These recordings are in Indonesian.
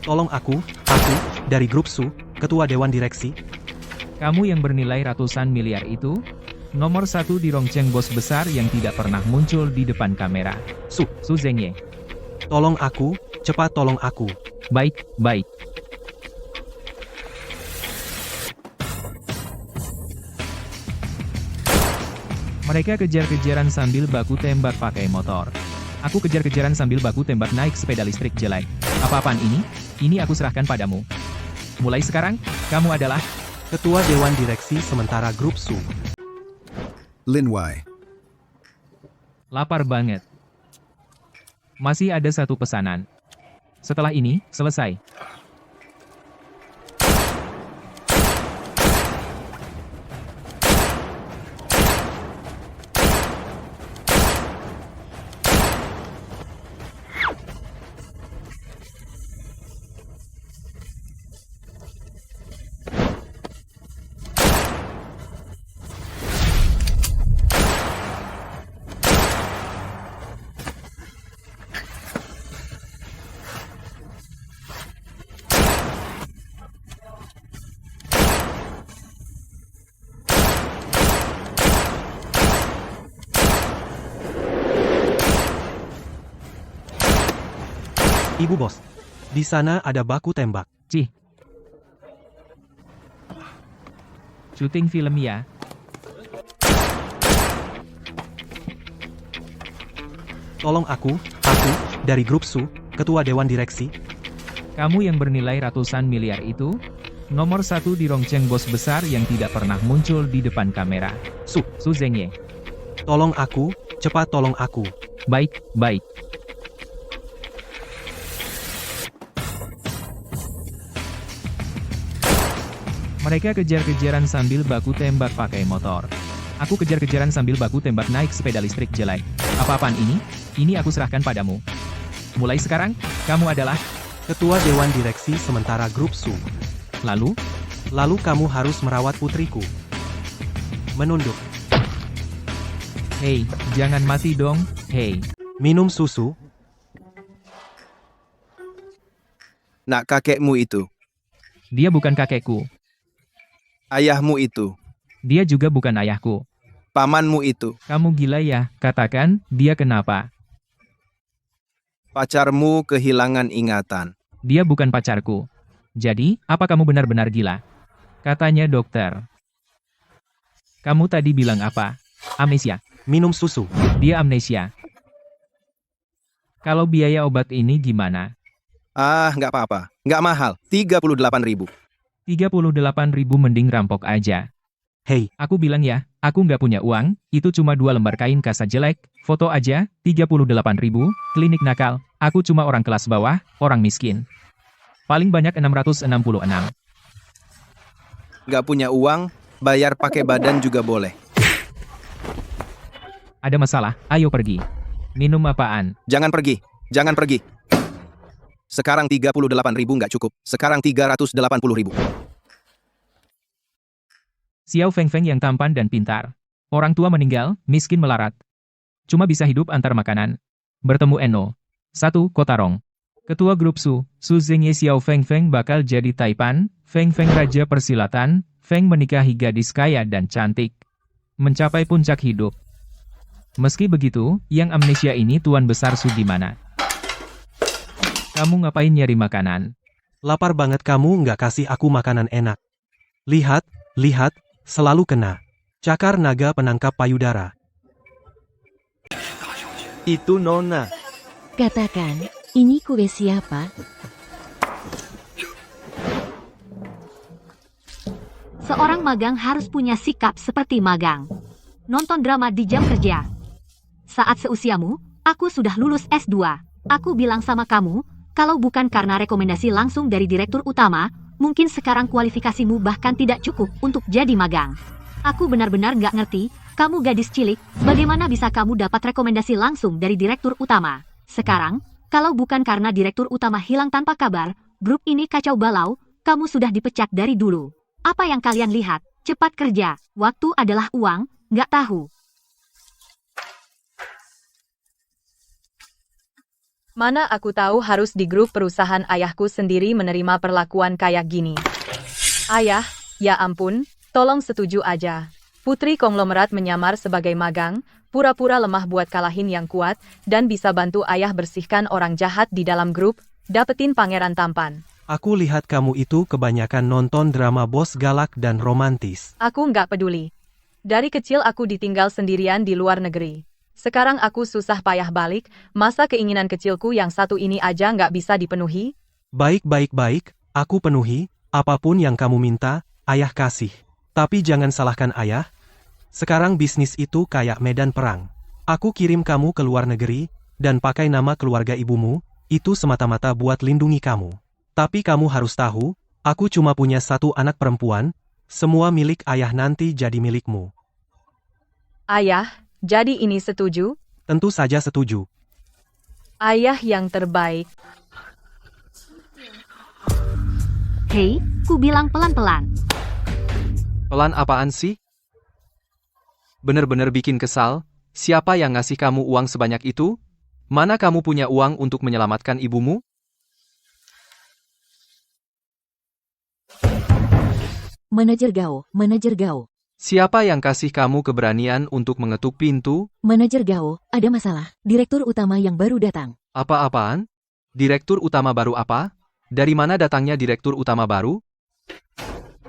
Tolong aku, dari grup Su, ketua dewan direksi. Kamu yang bernilai ratusan miliar itu? Nomor satu di Rongcheng, bos besar yang tidak pernah muncul di depan kamera. Su Zhengye. Tolong aku, cepat tolong aku. Baik, baik. Mereka kejar-kejaran sambil baku tembak pakai motor. Aku kejar-kejaran sambil baku tembak naik sepeda listrik jelek. Apa-apaan ini? Ini aku serahkan padamu. Mulai sekarang, kamu adalah Ketua Dewan Direksi sementara grup Su. Lin Wei. lapar banget. Masih ada satu pesanan. Setelah ini, selesai. Ibu bos, di sana ada baku tembak. Cih. Syuting film ya. Tolong aku, dari grup Su, ketua dewan direksi. Kamu yang bernilai ratusan miliar itu? Nomor satu di Rongcheng, bos besar yang tidak pernah muncul di depan kamera. Su Zhengye. Tolong aku, cepat tolong aku. Baik, baik. Mereka kejar-kejaran sambil baku tembak pakai motor. Aku kejar-kejaran sambil baku tembak naik sepeda listrik jelek. Apa-apaan ini? Ini aku serahkan padamu. Mulai sekarang, kamu adalah Ketua Dewan Direksi sementara grup Su. Lalu kamu harus merawat putriku. Menunduk. Hei, jangan mati dong, hei. Minum susu. Nak kakekmu itu. Dia bukan kakekku. Ayahmu itu. Dia juga bukan ayahku. Pamanmu itu. Kamu gila ya, katakan, dia kenapa? Pacarmu kehilangan ingatan. Dia bukan pacarku. Jadi, apa kamu benar-benar gila? Katanya dokter. Kamu tadi bilang apa? Amnesia. Minum susu. Dia amnesia. Kalau biaya obat ini gimana? Ah, nggak apa-apa. Nggak mahal. 38.000. 38.000 mending rampok aja. Hei, Aku bilang ya, aku nggak punya uang, itu cuma 2 lembar kain kasa jelek, foto aja, 38.000, klinik nakal, aku cuma orang kelas bawah, orang miskin. Paling banyak 666. Nggak punya uang, bayar pakai badan juga boleh. Ada masalah, ayo pergi. Minum apaan? Jangan pergi. Jangan pergi. Sekarang 38.000 nggak cukup. Sekarang 380.000. Xiao Fengfeng yang tampan dan pintar. Orang tua meninggal, miskin melarat. Cuma bisa hidup antar makanan. Bertemu Eno. 1. Kotarong. Ketua grup Su Zhengye. Xiao Fengfeng bakal jadi Taipan, Fengfeng raja persilatan, Feng menikahi gadis kaya dan cantik. Mencapai puncak hidup. Meski begitu, yang amnesia ini tuan besar Su gimana? Kamu ngapain nyari makanan? lapar banget kamu nggak kasih aku makanan enak. Lihat, selalu kena. Cakar naga penangkap payudara. Itu Nona. Katakan, ini kue siapa? Seorang magang harus punya sikap seperti magang. Nonton drama di jam kerja. Saat seusiamu, aku sudah lulus S2. Aku bilang sama kamu, kalau bukan karena rekomendasi langsung dari direktur utama, mungkin sekarang kualifikasimu bahkan tidak cukup untuk jadi magang. Aku benar-benar nggak ngerti, kamu gadis cilik, bagaimana bisa kamu dapat rekomendasi langsung dari direktur utama? Sekarang, kalau bukan karena direktur utama hilang tanpa kabar, grup ini kacau balau, kamu sudah dipecat dari dulu. Apa yang kalian lihat? Cepat kerja, waktu adalah uang, nggak tahu. Mana aku tahu harus di grup perusahaan ayahku sendiri menerima perlakuan kayak gini. Ayah, ya ampun, tolong setuju aja. Putri konglomerat menyamar sebagai magang, pura-pura lemah buat kalahin yang kuat, dan bisa bantu ayah bersihkan orang jahat di dalam grup, dapetin pangeran tampan. Aku lihat kamu itu kebanyakan nonton drama bos galak dan romantis. Aku nggak peduli. Dari kecil aku ditinggal sendirian di luar negeri. Sekarang aku susah payah balik, masa keinginan kecilku yang satu ini aja nggak bisa dipenuhi? Baik, aku penuhi, apapun yang kamu minta, ayah kasih. Tapi jangan salahkan ayah. Sekarang bisnis itu kayak medan perang. Aku kirim kamu ke luar negeri, dan pakai nama keluarga ibumu, itu semata-mata buat lindungi kamu. Tapi kamu harus tahu, aku cuma punya satu anak perempuan, semua milik ayah nanti jadi milikmu. Ayah, jadi ini setuju? Tentu saja setuju. Ayah yang terbaik. Hei, ku bilang pelan-pelan. Pelan apaan sih? Bener-bener bikin kesal. Siapa yang ngasih kamu uang sebanyak itu? Mana kamu punya uang untuk menyelamatkan ibumu? Manajer Gao. Siapa yang kasih kamu keberanian untuk mengetuk pintu? Manajer Gao, ada masalah. Direktur utama yang baru datang. Apa-apaan? Direktur utama baru apa? Dari mana datangnya direktur utama baru?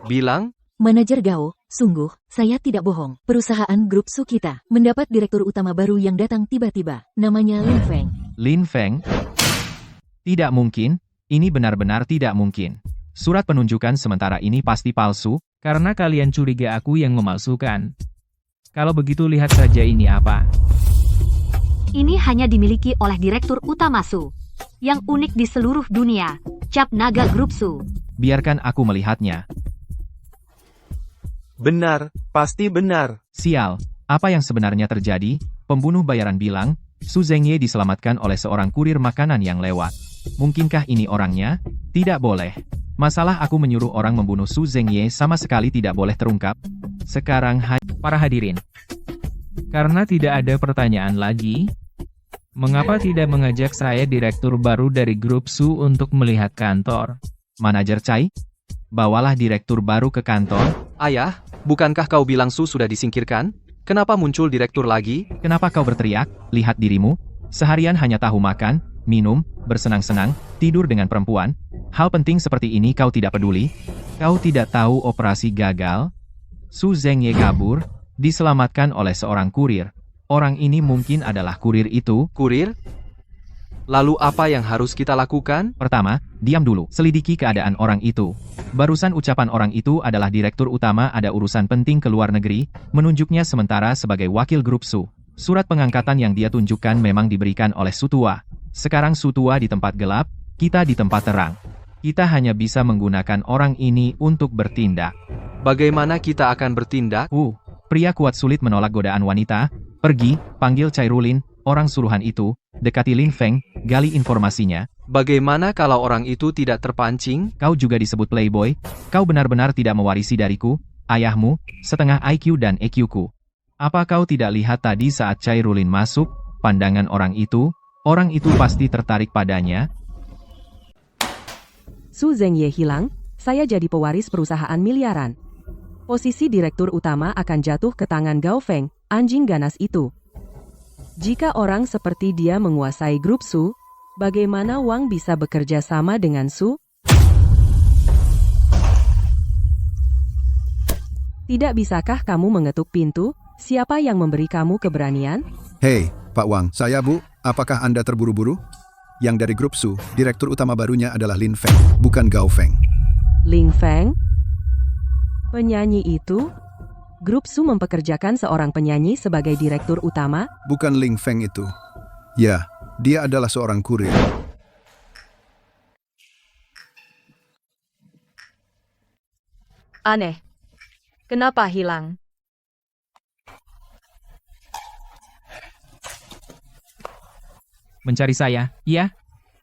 Bilang, Manajer Gao, sungguh, saya tidak bohong. Perusahaan grup Su kita mendapat direktur utama baru yang datang tiba-tiba. Namanya Lin Feng. Lin Feng? Tidak mungkin, ini benar-benar tidak mungkin. Surat penunjukan sementara ini pasti palsu, karena kalian curiga aku yang memalsukan. Kalau begitu lihat saja ini apa. Ini hanya dimiliki oleh Direktur Utama Su. Yang unik di seluruh dunia, Cap Naga Grup Su. Biarkan aku melihatnya. Benar, pasti benar. Sial, apa yang sebenarnya terjadi? Pembunuh bayaran bilang, Su Zhengye diselamatkan oleh seorang kurir makanan yang lewat. Mungkinkah ini orangnya? Tidak boleh. Masalah aku menyuruh orang membunuh Su Zhengye sama sekali tidak boleh terungkap. Sekarang para hadirin. Karena tidak ada pertanyaan lagi, mengapa tidak mengajak saya direktur baru dari grup Su untuk melihat kantor? Manajer Chai, bawalah direktur baru ke kantor. ayah, bukankah kau bilang Su sudah disingkirkan? Kenapa muncul direktur lagi? Kenapa kau berteriak? Lihat dirimu. Seharian hanya tahu makan, minum, bersenang-senang, tidur dengan perempuan. Hal penting seperti ini kau tidak peduli? Kau tidak tahu operasi gagal? Su Zhengye kabur, diselamatkan oleh seorang kurir. Orang ini mungkin adalah kurir itu. Kurir? Lalu apa yang harus kita lakukan? Pertama, diam dulu, selidiki keadaan orang itu. Barusan ucapan orang itu adalah direktur utama ada urusan penting ke luar negeri, menunjuknya sementara sebagai wakil grup Su. Surat pengangkatan yang dia tunjukkan memang diberikan oleh Su Tua. Sekarang Su Tua di tempat gelap, kita di tempat terang. Kita hanya bisa menggunakan orang ini untuk bertindak. Bagaimana kita akan bertindak? Pria kuat sulit menolak godaan wanita. Pergi, panggil Chai Rulin, orang suruhan itu, dekati Lin Feng, gali informasinya. Bagaimana kalau orang itu tidak terpancing? Kau juga disebut playboy, kau benar-benar tidak mewarisi dariku, ayahmu, setengah IQ dan EQ-ku. Apa kau tidak lihat tadi saat Chai Rulin masuk, pandangan orang itu pasti tertarik padanya? Su Zhengye hilang, saya jadi pewaris perusahaan miliaran. Posisi direktur utama akan jatuh ke tangan Gao Feng, anjing ganas itu. Jika orang seperti dia menguasai grup Su, bagaimana Wang bisa bekerja sama dengan Su? Tidak bisakah kamu mengetuk pintu? Siapa yang memberi kamu keberanian? Hei, Pak Wang, saya Bu, apakah Anda terburu-buru? Yang dari grup Su, direktur utama barunya adalah Lin Feng, bukan Gao Feng. Lin Feng? Penyanyi itu? Grup Su mempekerjakan seorang penyanyi sebagai direktur utama? Bukan Lin Feng itu. Ya, dia adalah seorang kurir. Aneh. Kenapa hilang? Mencari saya, iya.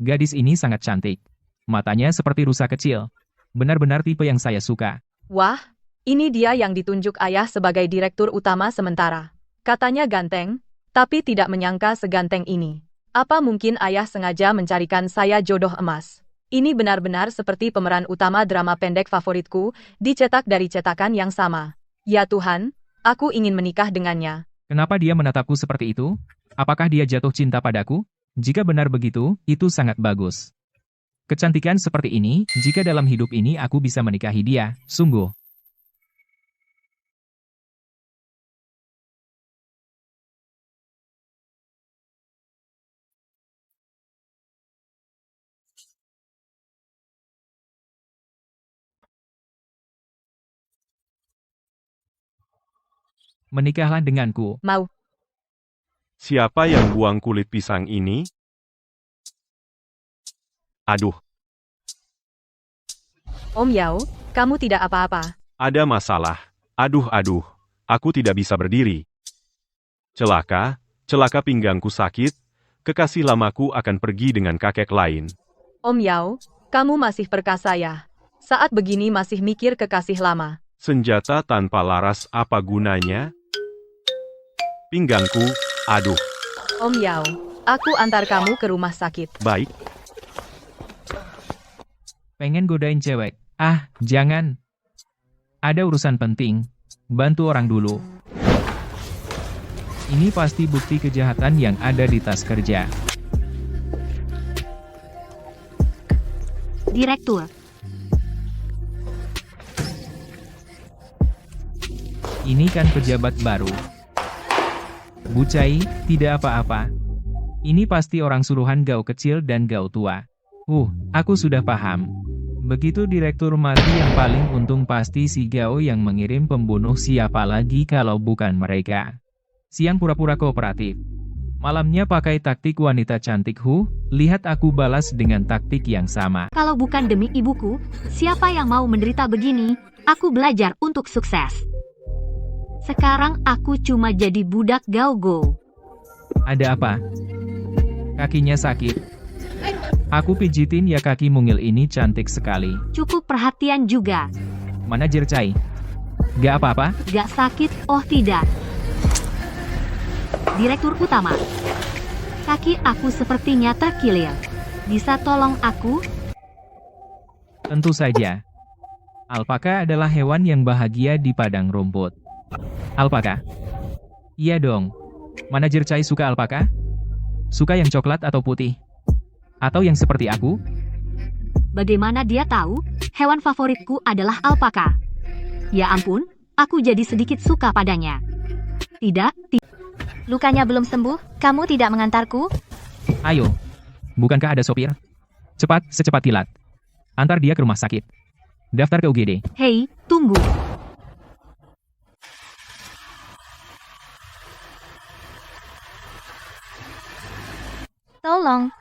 Gadis ini sangat cantik. Matanya seperti rusa kecil. Benar-benar tipe yang saya suka. Wah, ini dia yang ditunjuk ayah sebagai direktur utama sementara. Katanya ganteng, tapi tidak menyangka seganteng ini. Apa mungkin ayah sengaja mencarikan saya jodoh emas? Ini benar-benar seperti pemeran utama drama pendek favoritku, dicetak dari cetakan yang sama. Ya Tuhan, aku ingin menikah dengannya. Kenapa dia menatapku seperti itu? Apakah dia jatuh cinta padaku? Jika benar begitu, itu sangat bagus. Kecantikan seperti ini, jika dalam hidup ini aku bisa menikahi dia, sungguh. Menikahlah denganku. Mau. Siapa yang buang kulit pisang ini? Aduh, Om Yao, kamu tidak apa-apa. ada masalah. Aduh, aku tidak bisa berdiri. Celaka pinggangku sakit. Kekasih lamaku akan pergi dengan kakek lain. Om Yao, kamu masih perkasa ya. Saat begini masih mikir kekasih lama. Senjata tanpa laras apa gunanya? Pinggangku, aduh. Om Yao, aku antar kamu ke rumah sakit. Baik, Pengen godain cewek. Ah, jangan. Ada urusan penting. Bantu orang dulu. Ini pasti bukti kejahatan yang ada di tas kerja. Direktur. Ini kan pejabat baru. Bucai, tidak apa-apa. Ini pasti orang suruhan Gao kecil dan Gao tua. Aku sudah paham. Begitu direktur mati yang paling untung pasti si Gao yang mengirim pembunuh, siapa lagi kalau bukan mereka. Siang pura-pura kooperatif. Malamnya pakai taktik wanita cantik. Lihat aku balas dengan taktik yang sama. Kalau bukan demi ibuku, siapa yang mau menderita begini? Aku belajar untuk sukses. Sekarang aku cuma jadi budak Gao. Ada apa? Kakinya sakit. Aku pijitin ya, kaki mungil ini cantik sekali. Cukup perhatian juga. Manajer Cai. Gak apa-apa? Gak sakit, oh tidak. Direktur utama. Kaki aku sepertinya terkilir. Bisa tolong aku? Tentu saja. Alpaka adalah hewan yang bahagia di padang rumput. Alpaka? Iya dong. Manajer Cai suka alpaka? Suka yang coklat atau putih? Atau yang seperti aku? Bagaimana dia tahu? Hewan favoritku adalah alpaka. Ya ampun, aku jadi sedikit suka padanya. Tidak. Lukanya belum sembuh, kamu tidak mengantarku? Ayo. Bukankah ada sopir? Cepat, secepat kilat. Antar dia ke rumah sakit. Daftar ke UGD. Hei, tunggu. Tolong.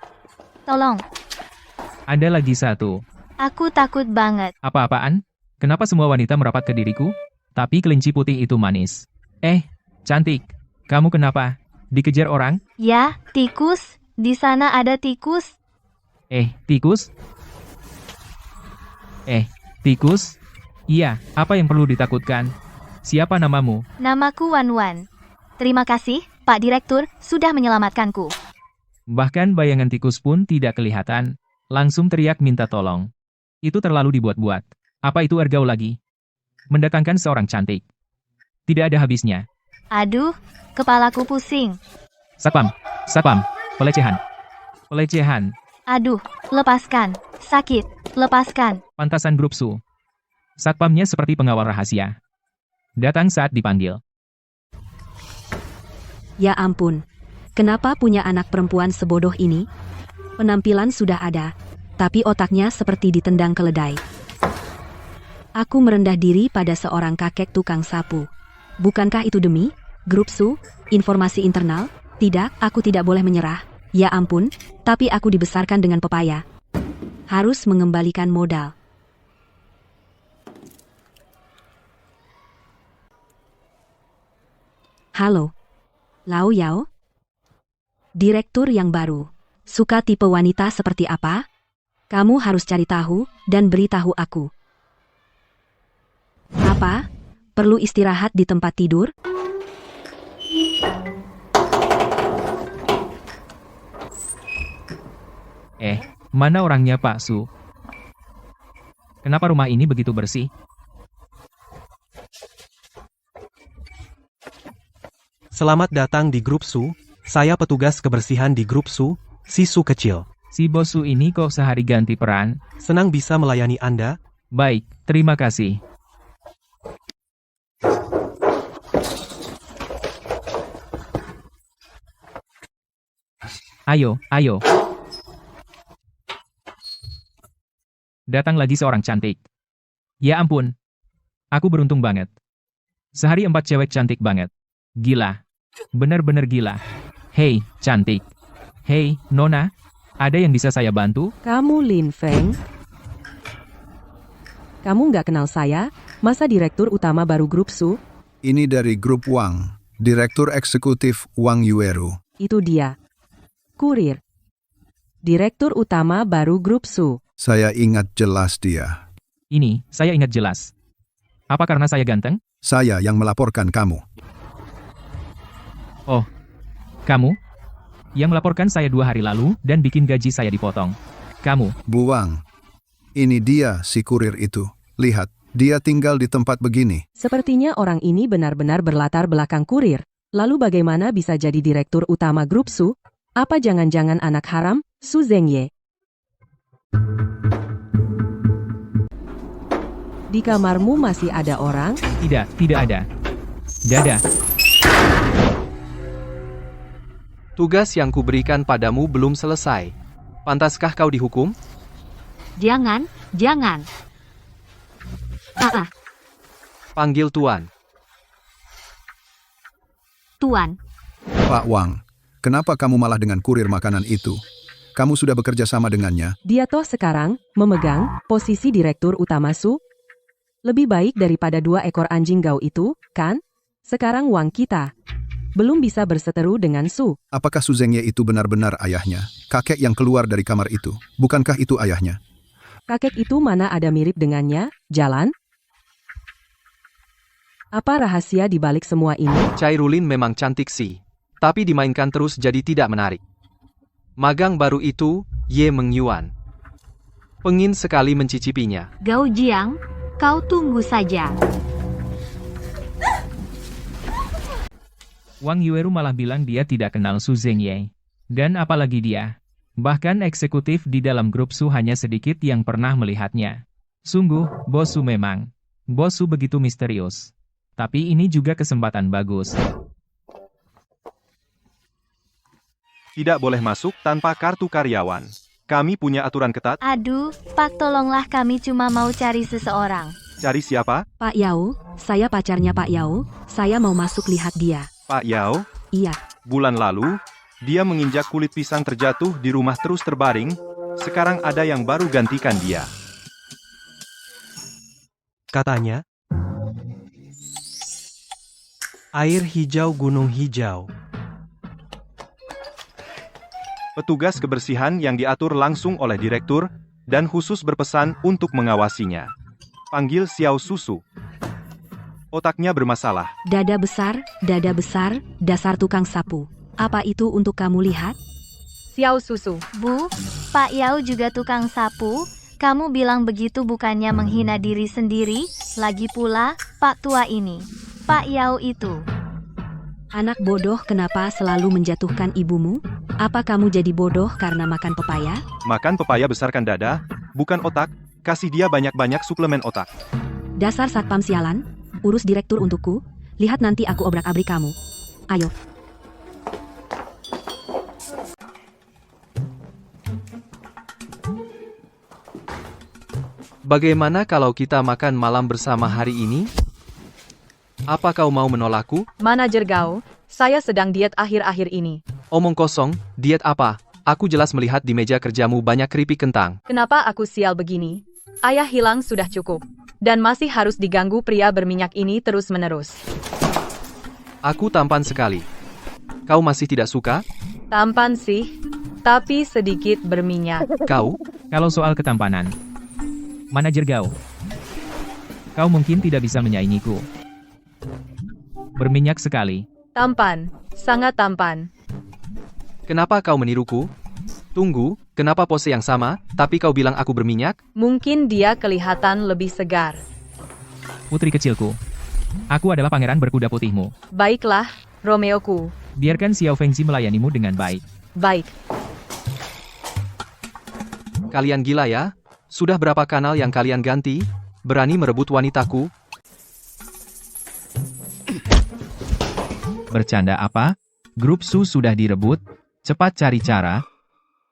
Ada lagi satu. Aku takut banget. Apa-apaan? Kenapa semua wanita merapat ke diriku? Tapi kelinci putih itu manis. Cantik. Kamu kenapa? Dikejar orang? Ya, tikus. Di sana ada tikus. Tikus? Tikus? Iya, apa yang perlu ditakutkan? Siapa namamu? Namaku Wan. Terima kasih, Pak Direktur, sudah menyelamatkanku. Bahkan bayangan tikus pun tidak kelihatan. Langsung teriak minta tolong. Itu terlalu dibuat-buat. Apa itu Ergao lagi? Mendatangkan seorang cantik. Tidak ada habisnya. Aduh, kepalaku pusing. Satpam. Pelecehan. Aduh, lepaskan. Sakit, lepaskan. Pantasan grup Su. Satpamnya seperti pengawal rahasia. Datang saat dipanggil. Ya ampun. Kenapa punya anak perempuan sebodoh ini? Penampilan sudah ada, tapi otaknya seperti ditendang keledai. Aku merendah diri pada seorang kakek tukang sapu. Bukankah itu demi grup Su, informasi internal? Tidak, aku tidak boleh menyerah. Ya ampun, tapi aku dibesarkan dengan pepaya. Harus mengembalikan modal. Halo. Lau Yao? Direktur yang baru. Suka tipe wanita seperti apa? Kamu harus cari tahu dan beritahu aku. Apa? Perlu istirahat di tempat tidur? Mana orangnya Pak Su? Kenapa rumah ini begitu bersih? Selamat datang di grup Su. Saya petugas kebersihan di grup Su, si Su kecil. Si bos Su ini kok sehari ganti peran? Senang bisa melayani Anda. Baik, terima kasih. Ayo. Datang lagi seorang cantik. Ya ampun. Aku beruntung banget. Sehari 4 cewek cantik banget. Gila. Bener-bener gila. Hei, cantik. Hei, Nona. Ada yang bisa saya bantu? Kamu Lin Feng? Kamu nggak kenal saya? Masa direktur utama baru grup Su? Ini dari grup Wang, direktur eksekutif Wang Yueru. Itu dia. Kurir. Direktur utama baru grup Su. Saya ingat jelas dia. Ini, saya ingat jelas. Apa karena saya ganteng? Saya yang melaporkan kamu. Oh, kamu? Yang melaporkan saya 2 hari lalu dan bikin gaji saya dipotong. Kamu? Bu Wang, ini dia si kurir itu. Lihat, dia tinggal di tempat begini. Sepertinya orang ini benar-benar berlatar belakang kurir. Lalu bagaimana bisa jadi direktur utama grup Su? Apa jangan-jangan anak haram, Su Zhengye? Di kamarmu masih ada orang? Tidak ada. Dadah. Tugas yang kuberikan padamu belum selesai. Pantaskah kau dihukum? Jangan. Panggil Tuan. Tuan. Pak Wang, kenapa kamu malah dengan kurir makanan itu? Kamu sudah bekerja sama dengannya? Dia toh sekarang memegang posisi direktur utama Su. Lebih baik daripada 2 ekor anjing gau itu, kan? Sekarang Wang kita belum bisa berseteru dengan Su. Apakah Su Zhengye itu benar-benar ayahnya? Kakek yang keluar dari kamar itu. Bukankah itu ayahnya? Kakek itu mana ada mirip dengannya? Jalan? Apa rahasia di balik semua ini? Cairulin memang cantik sih. Tapi dimainkan terus jadi tidak menarik. Magang baru itu, Ye Mengyuan. Pengin sekali mencicipinya. Gao Jiang, kau tunggu saja. Wang Yueru malah bilang dia tidak kenal Su Zhengye. Dan apalagi dia. Bahkan eksekutif di dalam grup Su hanya sedikit yang pernah melihatnya. Sungguh, bos Su memang. Bos Su begitu misterius. Tapi ini juga kesempatan bagus. Tidak boleh masuk tanpa kartu karyawan. Kami punya aturan ketat. Aduh, Pak tolonglah kami cuma mau cari seseorang. Cari siapa? Pak Yao, saya pacarnya Pak Yao. Saya mau masuk lihat dia. Pak Yao? Iya. Bulan lalu, dia menginjak kulit pisang terjatuh di rumah terus terbaring. Sekarang ada yang baru gantikan dia. Katanya, air hijau gunung hijau. Petugas kebersihan yang diatur langsung oleh direktur, dan khusus berpesan untuk mengawasinya. Panggil Xiao Susu. Otaknya bermasalah. Dada besar, dasar tukang sapu. Apa itu untuk kamu lihat? Xiao Susu. Bu, Pak Yao juga tukang sapu. Kamu bilang begitu bukannya menghina diri sendiri. Lagi pula, Pak tua ini. Pak Yao itu. Anak bodoh kenapa selalu menjatuhkan ibumu? Apa kamu jadi bodoh karena makan pepaya? Makan pepaya besarkan dada, bukan otak. Kasih dia banyak-banyak suplemen otak. Dasar satpam sialan. Urus direktur untukku. Lihat nanti aku obrak-abrik kamu. Ayo. Bagaimana kalau kita makan malam bersama hari ini? Apa kau mau menolakku? Manajer Gao, saya sedang diet akhir-akhir ini. Omong kosong, diet apa? Aku jelas melihat di meja kerjamu banyak keripik kentang. Kenapa aku sial begini? Ayah hilang sudah cukup. Dan masih harus diganggu pria berminyak ini terus-menerus. Aku tampan sekali. Kau masih tidak suka? Tampan sih, tapi sedikit berminyak. Kau? Kalau soal ketampanan. Manajer Gao. Kau mungkin tidak bisa menyaingiku. Berminyak sekali. Tampan, sangat tampan. Kenapa kau meniruku? Tunggu, kenapa pose yang sama, tapi kau bilang aku berminyak? Mungkin dia kelihatan lebih segar. Putri kecilku. Aku adalah pangeran berkuda putihmu. Baiklah, Romeoku. Biarkan Xiao Fengzi melayanimu dengan baik. Baik. Kalian gila ya? Sudah berapa kanal yang kalian ganti? Berani merebut wanitaku? Bercanda apa? Grup Su sudah direbut? Cepat cari cara.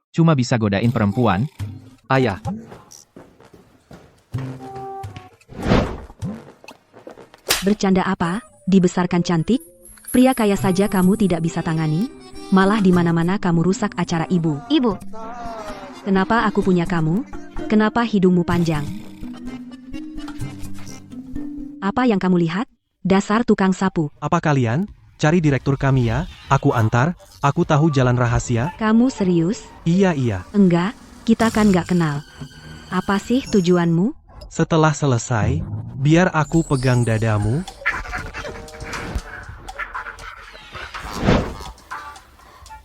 Cuma bisa godain perempuan. Ayah. Bercanda apa? Dibesarkan cantik? Pria kaya saja kamu tidak bisa tangani? Malah di mana-mana kamu rusak acara ibu. Ibu, Kenapa aku punya kamu? Kenapa hidungmu panjang? Apa yang kamu lihat? Dasar tukang sapu. Apa kalian? Cari direktur kami ya, aku antar, aku tahu jalan rahasia. Kamu serius? Iya. Enggak, kita kan nggak kenal. Apa sih tujuanmu? Setelah selesai, biar aku pegang dadamu.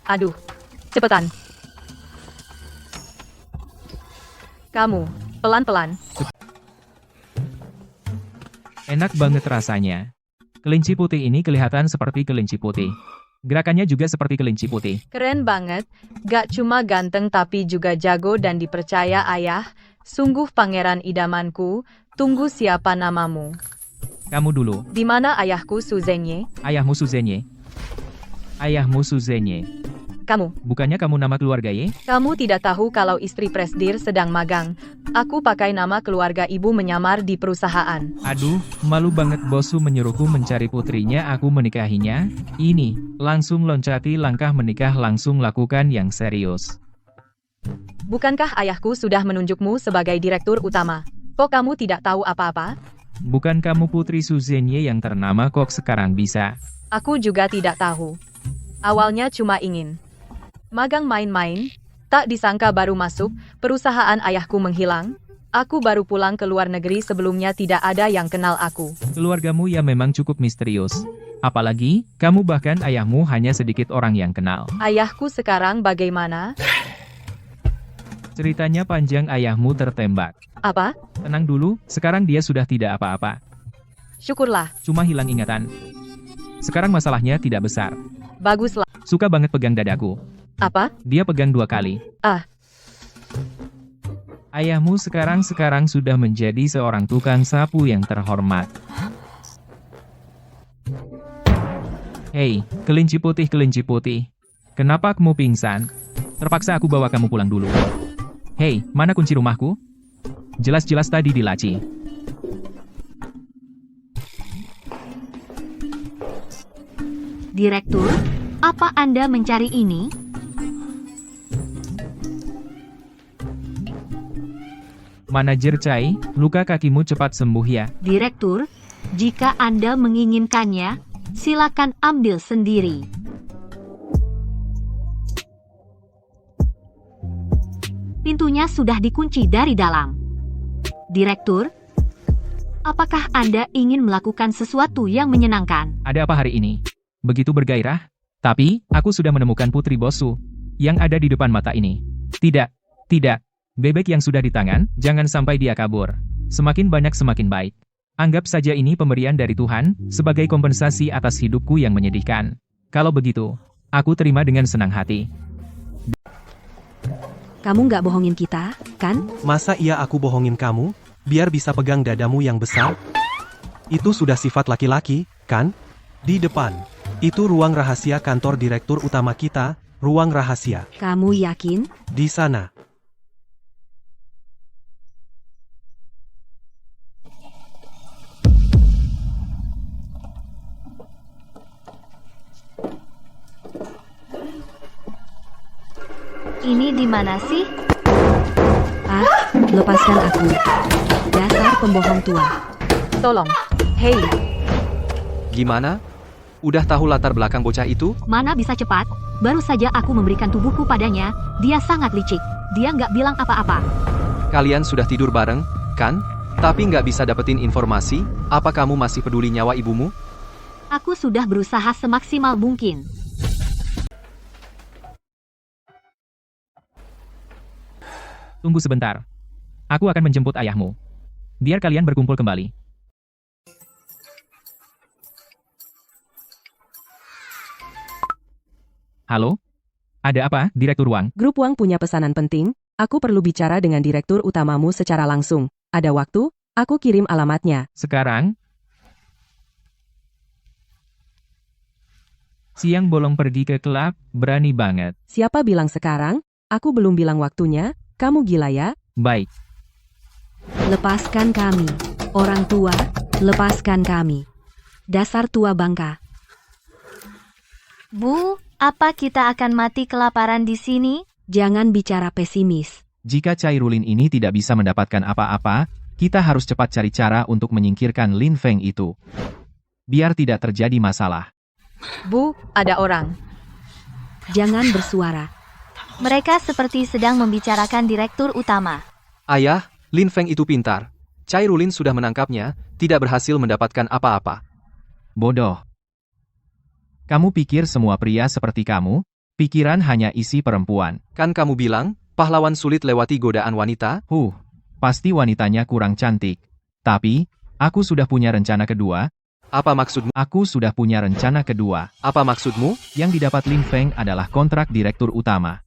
Aduh, cepetan. Kamu, pelan-pelan. Enak banget rasanya. Kelinci putih ini kelihatan seperti kelinci putih. Gerakannya juga seperti kelinci putih. Keren banget. Gak cuma ganteng tapi juga jago dan dipercaya ayah. Sungguh pangeran idamanku. Tunggu siapa namamu? Kamu dulu. Di mana ayahku Suzenye? Ayahmu Suzenye. Ayahmu Suzenye. Kamu. Bukannya kamu nama keluarga ye? Kamu tidak tahu kalau istri presdir sedang magang. Aku pakai nama keluarga ibu menyamar di perusahaan. Aduh, malu banget bosku menyuruhku mencari putrinya, aku menikahinya. Ini, langsung loncati langkah menikah, langsung lakukan yang serius. Bukankah ayahku sudah menunjukmu sebagai direktur utama? Kok kamu tidak tahu apa-apa? Bukan kamu putri Suzenye yang ternama kok sekarang bisa? Aku juga tidak tahu. Awalnya cuma ingin magang main-main, tak disangka baru masuk, perusahaan ayahku menghilang. Aku baru pulang ke luar negeri sebelumnya tidak ada yang kenal aku. Keluargamu ya memang cukup misterius. Apalagi, kamu bahkan ayahmu hanya sedikit orang yang kenal. Ayahku sekarang bagaimana? Ceritanya panjang, ayahmu tertembak. Apa? Tenang dulu, sekarang dia sudah tidak apa-apa. Syukurlah. Cuma hilang ingatan. Sekarang masalahnya tidak besar. Baguslah. Suka banget pegang dadaku. Apa? Dia pegang 2 kali. Ah. Ayahmu sekarang sudah menjadi seorang tukang sapu yang terhormat. Hei, kelinci putih. Kenapa kamu pingsan? Terpaksa aku bawa kamu pulang dulu. Hei, mana kunci rumahku? Jelas-jelas tadi di laci. Direktur, apa Anda mencari ini? Manajer Chai, luka kakimu cepat sembuh ya. Direktur, jika Anda menginginkannya, silakan ambil sendiri. Pintunya sudah dikunci dari dalam. Direktur, apakah Anda ingin melakukan sesuatu yang menyenangkan? Ada apa hari ini? Begitu bergairah? Tapi, aku sudah menemukan putri bosku yang ada di depan mata ini. Tidak. Bebek yang sudah di tangan, jangan sampai dia kabur. Semakin banyak semakin baik. Anggap saja ini pemberian dari Tuhan, sebagai kompensasi atas hidupku yang menyedihkan. Kalau begitu, aku terima dengan senang hati. Kamu nggak bohongin kita, kan? Masa iya aku bohongin kamu, biar bisa pegang dadamu yang besar? Itu sudah sifat laki-laki, kan? Di depan. Itu ruang rahasia kantor direktur utama kita, ruang rahasia. Kamu yakin? Di sana. Ini di mana sih? Ah, lepaskan aku. Dasar pembohong tua. Tolong. Hei. Gimana? Udah tahu latar belakang bocah itu? Mana bisa cepat? Baru saja aku memberikan tubuhku padanya, dia sangat licik. Dia nggak bilang apa-apa. Kalian sudah tidur bareng, kan? Tapi nggak bisa dapetin informasi, apa kamu masih peduli nyawa ibumu? Aku sudah berusaha semaksimal mungkin. Tunggu sebentar. Aku akan menjemput ayahmu. Biar kalian berkumpul kembali. Halo? Ada apa, Direktur Wang? Grup Wang punya pesanan penting, aku perlu bicara dengan direktur utamamu secara langsung. Ada waktu? Aku kirim alamatnya. Sekarang? Siang bolong pergi ke klub, berani banget. Siapa bilang sekarang? Aku belum bilang waktunya, kamu gila ya? Baik. Lepaskan kami. Orang tua, lepaskan kami. Dasar tua bangka. Bu, apa kita akan mati kelaparan di sini? Jangan bicara pesimis. Jika Cairulin ini tidak bisa mendapatkan apa-apa, kita harus cepat cari cara untuk menyingkirkan Lin Feng itu. Biar tidak terjadi masalah. Bu, ada orang. Jangan bersuara. Mereka seperti sedang membicarakan direktur utama. Ayah, Lin Feng itu pintar. Cairulin sudah menangkapnya, tidak berhasil mendapatkan apa-apa. Bodoh. Kamu pikir semua pria seperti kamu? Pikiran hanya isi perempuan. Kan kamu bilang, pahlawan sulit lewati godaan wanita? Pasti wanitanya kurang cantik. Tapi, aku sudah punya rencana kedua. Apa maksudmu? Aku sudah punya rencana kedua. Apa maksudmu? Yang didapat Lin Feng adalah kontrak direktur utama.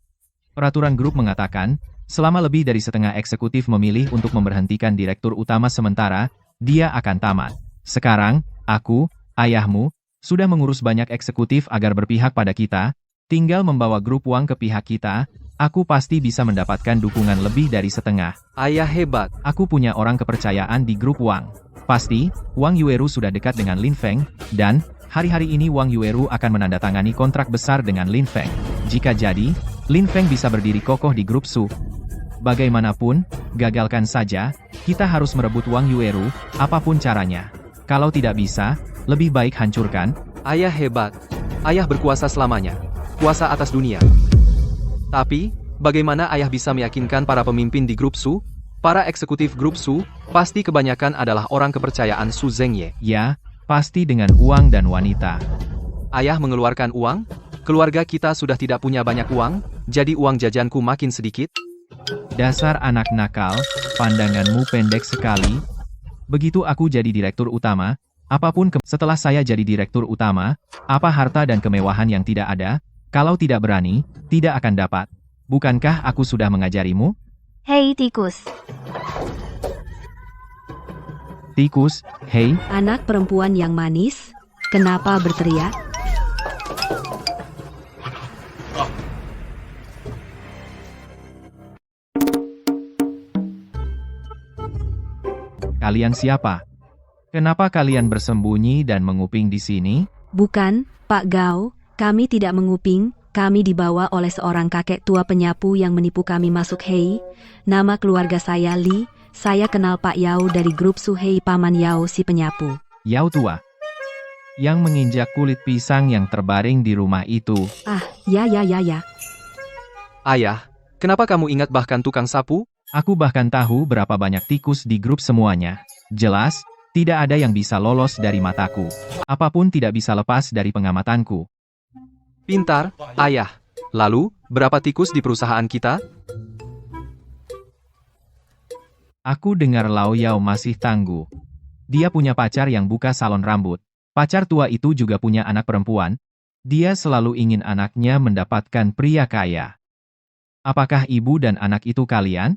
Peraturan grup mengatakan, selama lebih dari setengah eksekutif memilih untuk memberhentikan direktur utama sementara, dia akan tamat. Sekarang, aku, ayahmu, sudah mengurus banyak eksekutif agar berpihak pada kita, tinggal membawa grup Wang ke pihak kita, aku pasti bisa mendapatkan dukungan lebih dari setengah. Ayah hebat. Aku punya orang kepercayaan di grup Wang. Pasti, Wang Yueru sudah dekat dengan Lin Feng, dan, hari-hari ini Wang Yueru akan menandatangani kontrak besar dengan Lin Feng. Jika jadi, Lin Feng bisa berdiri kokoh di grup Su. Bagaimanapun, gagalkan saja, kita harus merebut Wang Yueru, apapun caranya. Kalau tidak bisa, lebih baik hancurkan. Ayah hebat. Ayah berkuasa selamanya. Kuasa atas dunia. Tapi, bagaimana ayah bisa meyakinkan para pemimpin di grup Su? Para eksekutif grup Su, pasti kebanyakan adalah orang kepercayaan Su Zhengye. Ya, pasti dengan uang dan wanita. Ayah mengeluarkan uang? Keluarga kita sudah tidak punya banyak uang, jadi uang jajanku makin sedikit? Dasar anak nakal, pandanganmu pendek sekali. Begitu aku jadi direktur utama, setelah saya jadi direktur utama, apa harta dan kemewahan yang tidak ada, kalau tidak berani, tidak akan dapat. Bukankah aku sudah mengajarimu? Hei tikus. Tikus, hei. Anak perempuan yang manis, kenapa berteriak? Kalian siapa? Kenapa kalian bersembunyi dan menguping di sini? Bukan, Pak Gao, kami tidak menguping, kami dibawa oleh seorang kakek tua penyapu yang menipu kami masuk Hei. Nama keluarga saya Li, saya kenal Pak Yao dari grup Su Hei paman Yao si penyapu. Yao tua? Yang menginjak kulit pisang yang terbaring di rumah itu. Ya. Ayah, kenapa kamu ingat bahkan tukang sapu? Aku bahkan tahu berapa banyak tikus di grup semuanya. Jelas, tidak ada yang bisa lolos dari mataku. Apapun tidak bisa lepas dari pengamatanku. Pintar, ayah. Lalu, berapa tikus di perusahaan kita? Aku dengar Lao Yao masih tangguh. Dia punya pacar yang buka salon rambut. Pacar tua itu juga punya anak perempuan. Dia selalu ingin anaknya mendapatkan pria kaya. Apakah ibu dan anak itu kalian?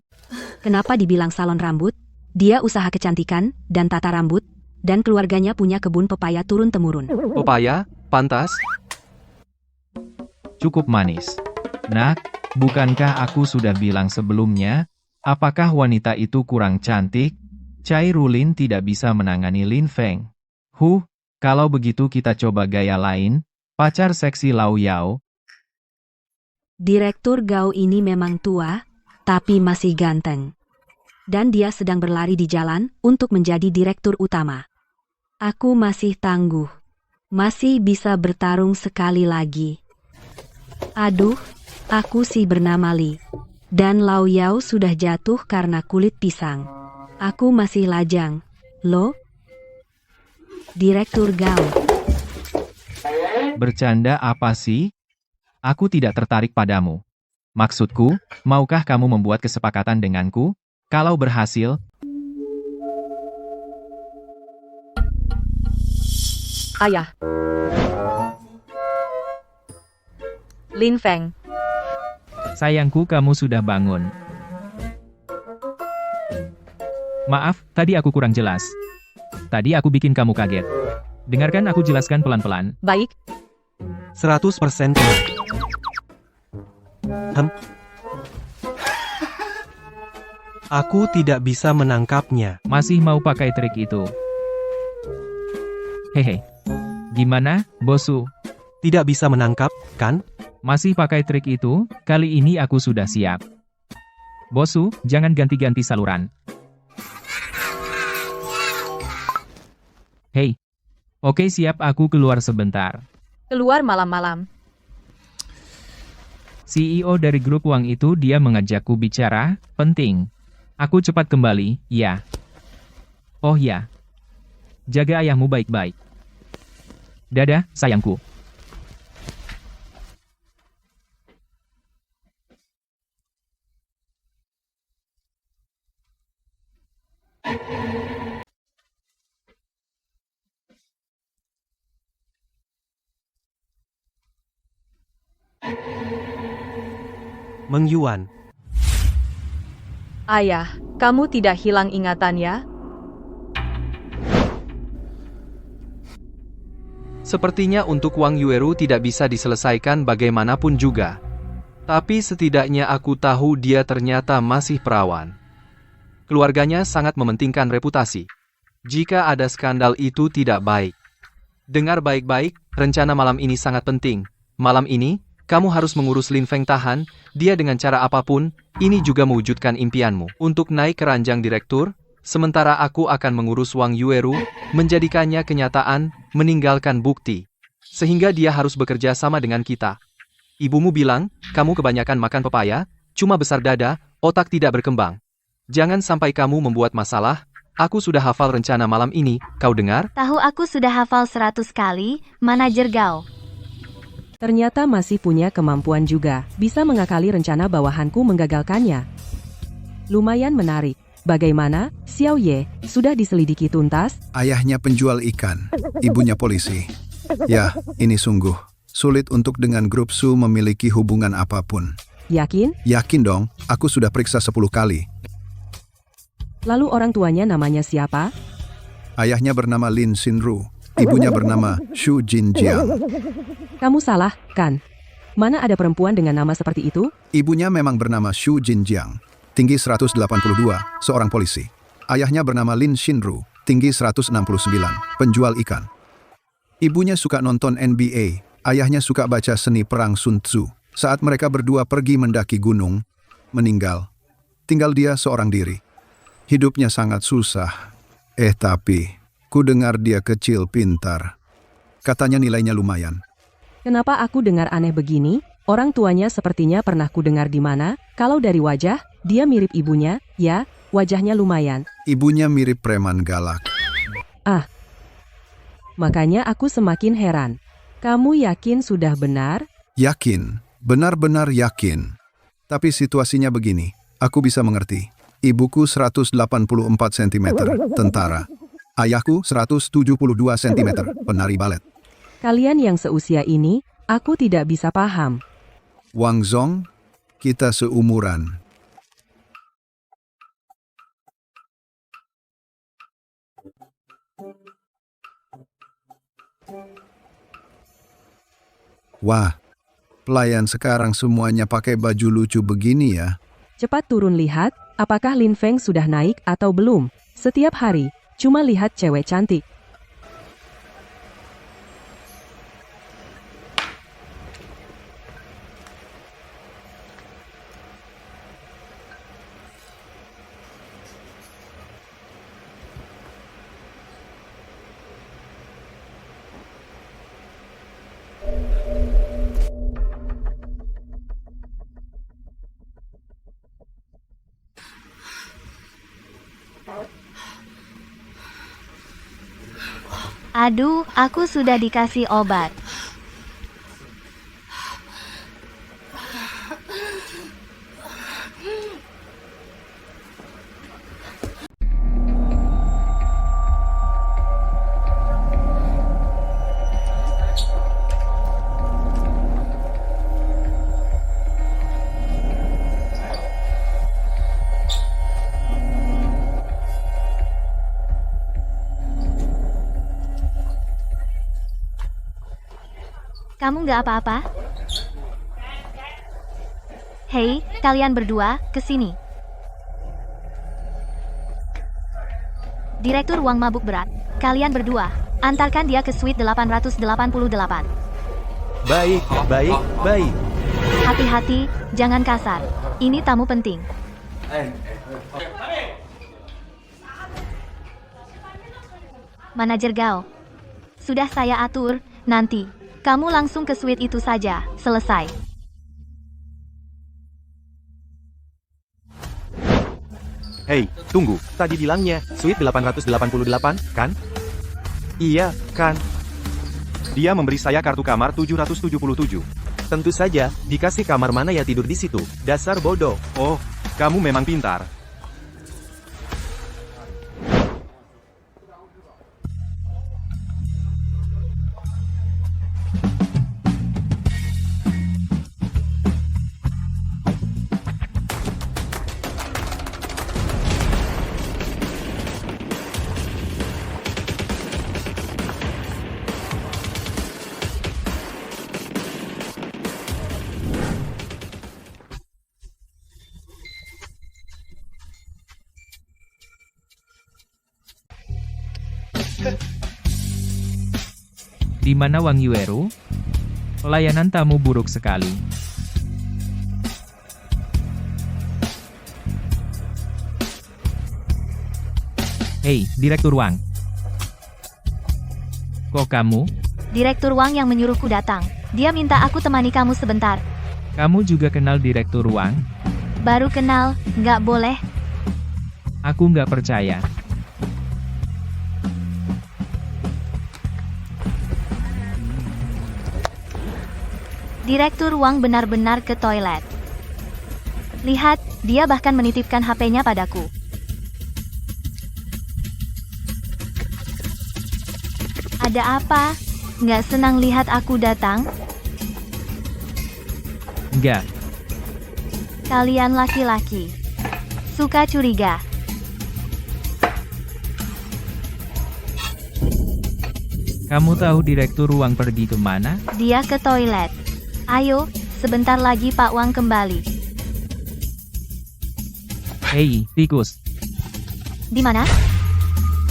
Kenapa dibilang salon rambut? Dia usaha kecantikan dan tata rambut, dan keluarganya punya kebun pepaya turun-temurun. Pepaya, pantas. Cukup manis. Nak, bukankah aku sudah bilang sebelumnya? Apakah wanita itu kurang cantik? Cairulin tidak bisa menangani Lin Feng. Kalau begitu kita coba gaya lain. Pacar seksi Lao Yao. Direktur Gao ini memang tua, tapi masih ganteng. Dan dia sedang berlari di jalan untuk menjadi direktur utama. Aku masih tangguh. Masih bisa bertarung sekali lagi. Aduh, aku sih bernama Li. Dan Lao Yao sudah jatuh karena kulit pisang. Aku masih lajang. Loh? Direktur Gao. Bercanda apa sih? Aku tidak tertarik padamu. Maksudku, maukah kamu membuat kesepakatan denganku? Kalau berhasil, Ayah. Lin Feng. sayangku kamu sudah bangun. Maaf, tadi aku kurang jelas. Tadi aku bikin kamu kaget. Dengarkan aku jelaskan pelan-pelan. Baik, 100% benar. Aku tidak bisa menangkapnya. Masih mau pakai trik itu? Hehe. Gimana, bosu? Tidak bisa menangkap, kan? Masih pakai trik itu? Kali ini aku sudah siap. Bosu, jangan ganti-ganti saluran. Hei. Oke, siap, aku keluar sebentar. keluar malam-malam. CEO dari grup uang itu dia mengajakku bicara, penting. Aku cepat kembali, ya. Oh ya. Jaga ayahmu baik-baik. Dadah, sayangku. Meng Yuan. Ayah, kamu tidak hilang ingatan ya? Sepertinya untuk Wang Yueru tidak bisa diselesaikan bagaimanapun juga. Tapi setidaknya aku tahu dia ternyata masih perawan. Keluarganya sangat mementingkan reputasi. Jika ada skandal itu tidak baik. Dengar baik-baik, rencana malam ini sangat penting. Malam ini, kamu harus mengurus Lin Feng tahan, dia dengan cara apapun, ini juga mewujudkan impianmu. Untuk naik ke ranjang direktur, sementara aku akan mengurus Wang Yueru, menjadikannya kenyataan, meninggalkan bukti. Sehingga dia harus bekerja sama dengan kita. Ibumu bilang, kamu kebanyakan makan pepaya, cuma besar dada, otak tidak berkembang. Jangan sampai kamu membuat masalah, aku sudah hafal rencana malam ini, kau dengar? Tahu aku sudah hafal 100 kali, manajer Gao. Ternyata masih punya kemampuan juga, bisa mengakali rencana bawahanku menggagalkannya. Lumayan menarik. Bagaimana, Xiao Ye, sudah diselidiki tuntas? Ayahnya penjual ikan, ibunya polisi. Ya, ini sungguh sulit untuk dengan grup Su memiliki hubungan apapun. Yakin? Yakin dong, aku sudah periksa 10 kali. Lalu orang tuanya namanya siapa? Ayahnya bernama Lin Xinru, ibunya bernama Xu Jinjiang. Kamu salah, kan? Mana ada perempuan dengan nama seperti itu? Ibunya memang bernama Xu Jinjiang, tinggi 182, seorang polisi. Ayahnya bernama Lin Xinru, tinggi 169, penjual ikan. Ibunya suka nonton NBA, ayahnya suka baca seni perang Sun Tzu. Saat mereka berdua pergi mendaki gunung, meninggal. Tinggal dia seorang diri. Hidupnya sangat susah. Tapi, ku dengar dia kecil pintar. Katanya nilainya lumayan. Kenapa aku dengar aneh begini? Orang tuanya sepertinya pernah ku dengar di mana? Kalau dari wajah, dia mirip ibunya, ya, wajahnya lumayan. Ibunya mirip preman galak. Makanya aku semakin heran. Kamu yakin sudah benar? Yakin, benar-benar yakin. Tapi situasinya begini, aku bisa mengerti. Ibuku 184 cm, tentara. Ayahku 172 cm, penari balet. Kalian yang seusia ini, aku tidak bisa paham. Wang Zong, kita seumuran. Wah, pelayan sekarang semuanya pakai baju lucu begini ya. Cepat turun lihat, apakah Lin Feng sudah naik atau belum. Setiap hari, cuma lihat cewek cantik. Aduh, aku sudah dikasih obat. Kamu nggak apa-apa? Hei, kalian berdua, kesini. Direktur Wang mabuk berat. Kalian berdua, antarkan dia ke suite 888. Baik, baik, baik. Hati-hati, jangan kasar. Ini tamu penting. Manajer Gao. Sudah saya atur, nanti. Kamu langsung ke suite itu saja, selesai. Hei, tunggu. Tadi bilangnya, suite 888, kan? Iya, kan? Dia memberi saya kartu kamar 777. Tentu saja, dikasih kamar mana ya tidur di situ. Dasar bodoh. Oh, kamu memang pintar. Di mana Wang Yueru? Pelayanan tamu buruk sekali. Hei, Direktur Wang. Kok kamu? Direktur Wang yang menyuruhku datang. Dia minta aku temani kamu sebentar. Kamu juga kenal Direktur Wang? Baru kenal, nggak boleh. Aku nggak percaya. Direktur Wang benar-benar ke toilet. Lihat, dia bahkan menitipkan HP-nya padaku. Ada apa? Nggak senang lihat aku datang? Nggak. Kalian laki-laki. Suka curiga. Kamu tahu Direktur Wang pergi kemana? Dia ke toilet. Ayo, sebentar lagi Pak Wang kembali. Hei, tikus. Di mana?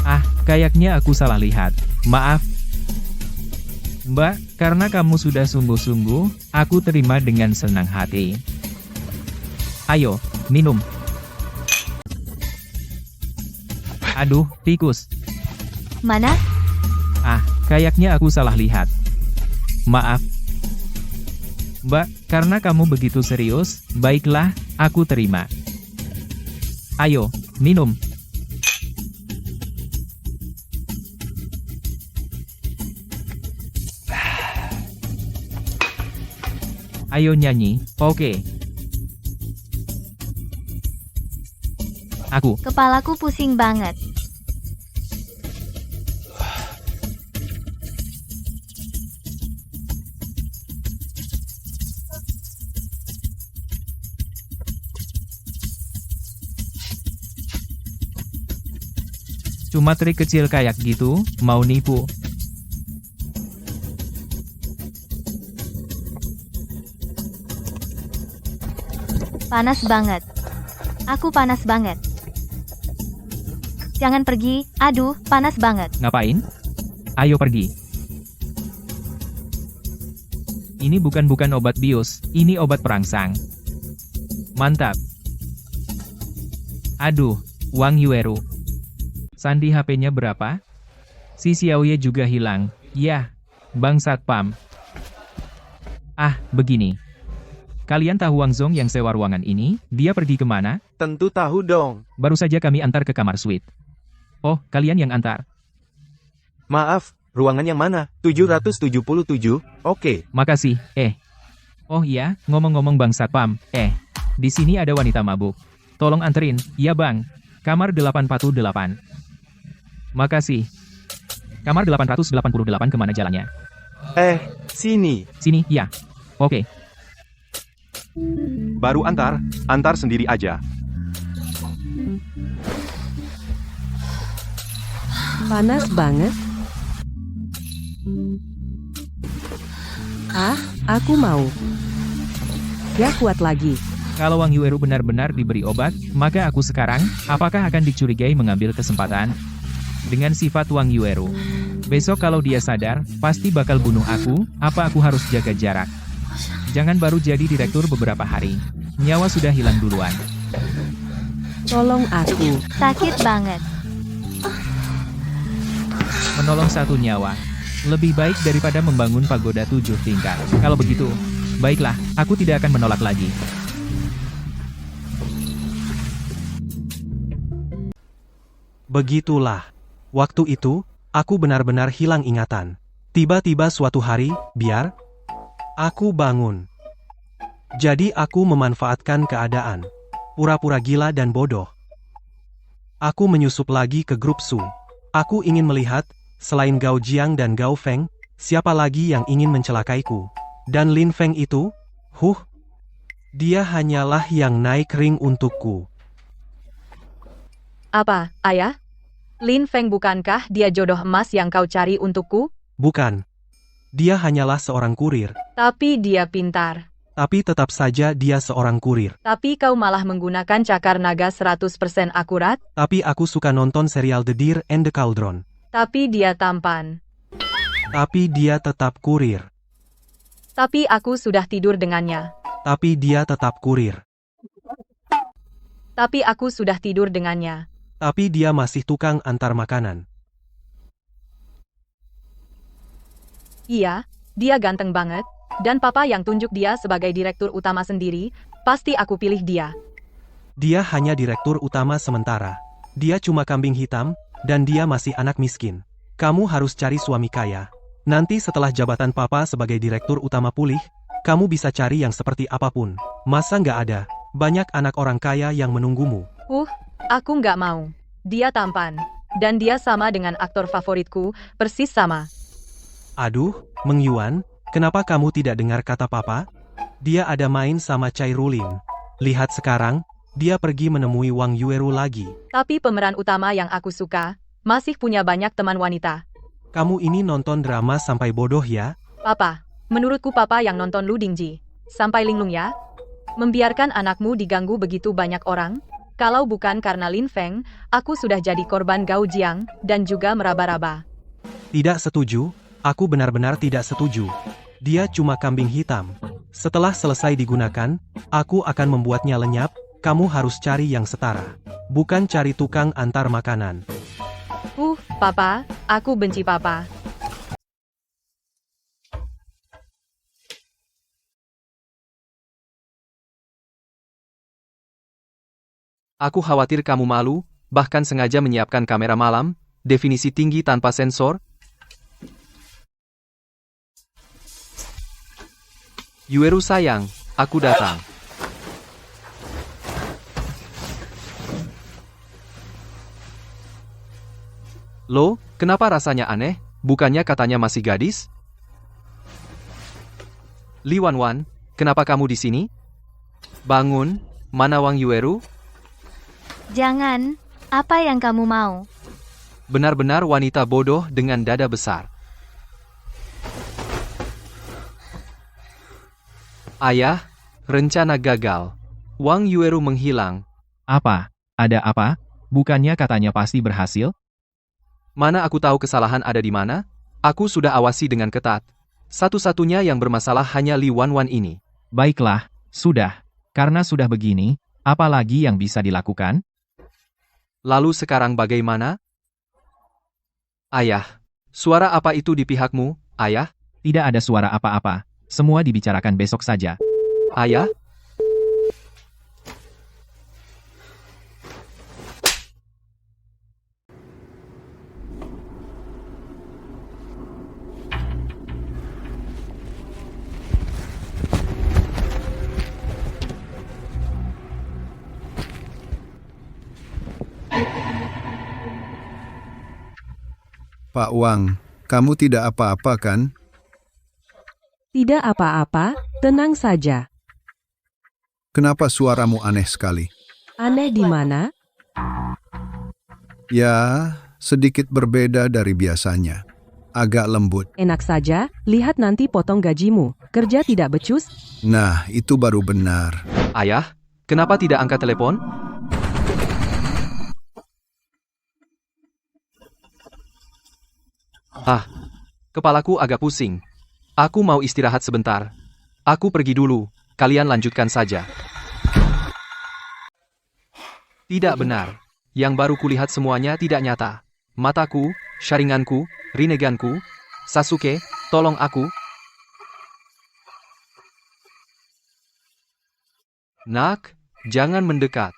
Ah, kayaknya aku salah lihat. Maaf. Mbak, karena kamu sudah sungguh-sungguh, aku terima dengan senang hati. Ayo, minum. Aduh, tikus. Mana? Ah, kayaknya aku salah lihat. Maaf. Mbak, karena kamu begitu serius, baiklah, aku terima. Ayo, minum. Ayo nyanyi, oke. Aku. Kepalaku pusing banget. Cuma trik kecil kayak gitu, mau nipu. Panas banget. Aku panas banget. Jangan pergi, aduh, panas banget. Ngapain? Ayo pergi. Ini bukan obat bius, ini obat perangsang. Mantap. Aduh, Wang Yueru. Sandi HP-nya berapa? Si Xiaoye juga hilang. Yah, Bang Satpam. Ah, begini. Kalian tahu Wang Zong yang sewa ruangan ini? Dia pergi kemana? Tentu tahu dong. Baru saja kami antar ke kamar suite. Oh, kalian yang antar. Maaf, ruangan yang mana? 777? Oke. Makasih, Oh iya, ngomong-ngomong Bang Satpam, di sini ada wanita mabuk. Tolong anterin, ya Bang. Kamar 848. Makasih. Kamar 888 kemana jalannya? Sini. Sini, ya. Oke. Baru antar sendiri aja. Panas banget. Aku mau. Gak kuat lagi. Kalau Wang Yueru benar-benar diberi obat, maka aku sekarang, apakah akan dicurigai mengambil kesempatan? Dengan sifat Wang Yueru. Besok kalau dia sadar, pasti bakal bunuh aku, apa aku harus jaga jarak? Jangan baru jadi direktur beberapa hari. Nyawa sudah hilang duluan. Tolong aku. Sakit banget. Menolong satu nyawa. Lebih baik daripada membangun pagoda 7 tingkat. Kalau begitu, baiklah, aku tidak akan menolak lagi. Begitulah. Waktu itu, aku benar-benar hilang ingatan. Tiba-tiba suatu hari, biar aku bangun. Jadi aku memanfaatkan keadaan. Pura-pura gila dan bodoh. Aku menyusup lagi ke grup Su. Aku ingin melihat, selain Gao Jiang dan Gao Feng, siapa lagi yang ingin mencelakaiku. Dan Lin Feng itu, dia hanyalah yang naik ring untukku. Apa, ayah? Lin Feng bukankah dia jodoh emas yang kau cari untukku? Bukan. Dia hanyalah seorang kurir. Tapi dia pintar. Tapi tetap saja dia seorang kurir. Tapi kau malah menggunakan cakar naga 100% akurat? Tapi aku suka nonton serial The Deer and the Cauldron. Tapi dia tampan. Tapi dia tetap kurir. Tapi aku sudah tidur dengannya. Tapi dia tetap kurir. Tapi aku sudah tidur dengannya. Tapi dia masih tukang antar makanan. Iya, dia ganteng banget. Dan papa yang tunjuk dia sebagai direktur utama sendiri, pasti aku pilih dia. Dia hanya direktur utama sementara. Dia cuma kambing hitam, dan dia masih anak miskin. Kamu harus cari suami kaya. Nanti setelah jabatan papa sebagai direktur utama pulih, kamu bisa cari yang seperti apapun. Masa nggak ada? Banyak anak orang kaya yang menunggumu. Aku nggak mau. Dia tampan. Dan dia sama dengan aktor favoritku, persis sama. Aduh, Meng Yuan, kenapa kamu tidak dengar kata papa? Dia ada main sama Chai Rulin. Lihat sekarang, dia pergi menemui Wang Yueru lagi. Tapi pemeran utama yang aku suka, masih punya banyak teman wanita. Kamu ini nonton drama sampai bodoh ya? Papa, menurutku papa yang nonton Lu Dingji. Sampai linglung ya? Membiarkan anakmu diganggu begitu banyak orang? Kalau bukan karena Lin Feng, aku sudah jadi korban Gao Jiang, dan juga meraba-raba. Tidak setuju, aku benar-benar tidak setuju. Dia cuma kambing hitam. Setelah selesai digunakan, aku akan membuatnya lenyap, kamu harus cari yang setara. Bukan cari tukang antar makanan. Papa, aku benci papa. Aku khawatir kamu malu, bahkan sengaja menyiapkan kamera malam, definisi tinggi tanpa sensor. Yueru sayang, aku datang. Loh, kenapa rasanya aneh? Bukannya katanya masih gadis? Li Wanwan, kenapa kamu di sini? Bangun, mana Wang Yueru? Jangan, apa yang kamu mau? Benar-benar wanita bodoh dengan dada besar. Ayah, rencana gagal. Wang Yueru menghilang. Apa? Ada apa? Bukannya katanya pasti berhasil? Mana aku tahu kesalahan ada di mana? Aku sudah awasi dengan ketat. Satu-satunya yang bermasalah hanya Li Wanwan ini. Baiklah, sudah. Karena sudah begini, apa lagi yang bisa dilakukan? Lalu sekarang bagaimana? Ayah, suara apa itu di pihakmu, ayah? Tidak ada suara apa-apa. Semua dibicarakan besok saja. Ayah? Pak Wang, kamu tidak apa-apa kan? Tidak apa-apa, tenang saja. Kenapa suaramu aneh sekali? Aneh di mana? Ya, sedikit berbeda dari biasanya. agak lembut. Enak saja, lihat nanti potong gajimu. Kerja tidak becus? Nah, itu baru benar. Ayah, kenapa tidak angkat telepon? Kepalaku agak pusing. Aku mau istirahat sebentar. Aku pergi dulu, kalian lanjutkan saja. Tidak benar. Yang baru kulihat semuanya tidak nyata. Mataku, Sharinganku, Rinneganku, Sasuke, tolong aku. Nak, jangan mendekat.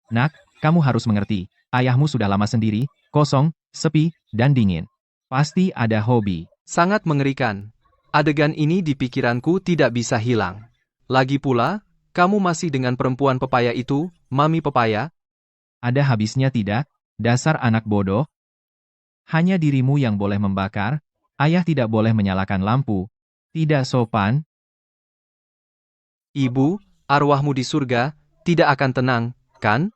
Nak, kamu harus mengerti. Ayahmu sudah lama sendiri, kosong, sepi, dan dingin. Pasti ada hobi. Sangat mengerikan. Adegan ini di pikiranku tidak bisa hilang. Lagi pula, kamu masih dengan perempuan pepaya itu, Mami Pepaya? Ada habisnya tidak? Dasar anak bodoh. Hanya dirimu yang boleh membakar. Ayah tidak boleh menyalakan lampu. Tidak sopan. Ibu, arwahmu di surga, tidak akan tenang, kan?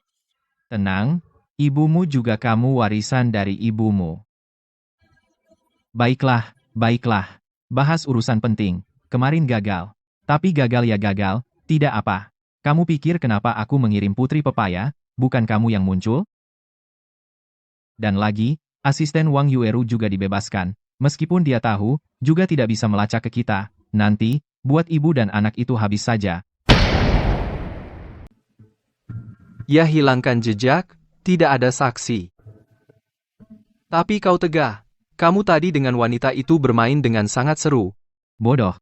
Tenang, ibumu juga kamu warisan dari ibumu. Baiklah, baiklah. Bahas urusan penting. Kemarin gagal. Tapi gagal ya gagal, tidak apa. Kamu pikir kenapa aku mengirim Putri Pepaya, bukan kamu yang muncul? Dan lagi, asisten Wang Yueru juga dibebaskan. Meskipun dia tahu, juga tidak bisa melacak ke kita. Nanti, buat ibu dan anak itu habis saja. Ya hilangkan jejak, tidak ada saksi. Tapi kau tegah. Kamu tadi dengan wanita itu bermain dengan sangat seru. Bodoh.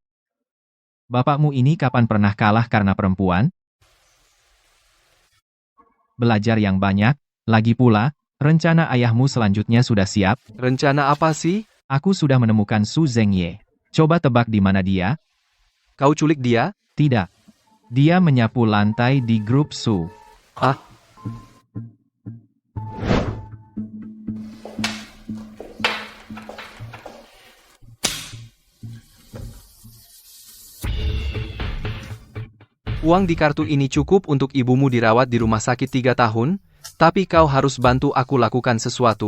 Bapakmu ini kapan pernah kalah karena perempuan? Belajar yang banyak, lagi pula, rencana ayahmu selanjutnya sudah siap. Rencana apa sih? Aku sudah menemukan Su Zhengye. Coba tebak di mana dia? Kau culik dia? Tidak. Dia menyapu lantai di grup Su. Uang di kartu ini cukup untuk ibumu dirawat di rumah sakit 3 tahun, tapi kau harus bantu aku lakukan sesuatu.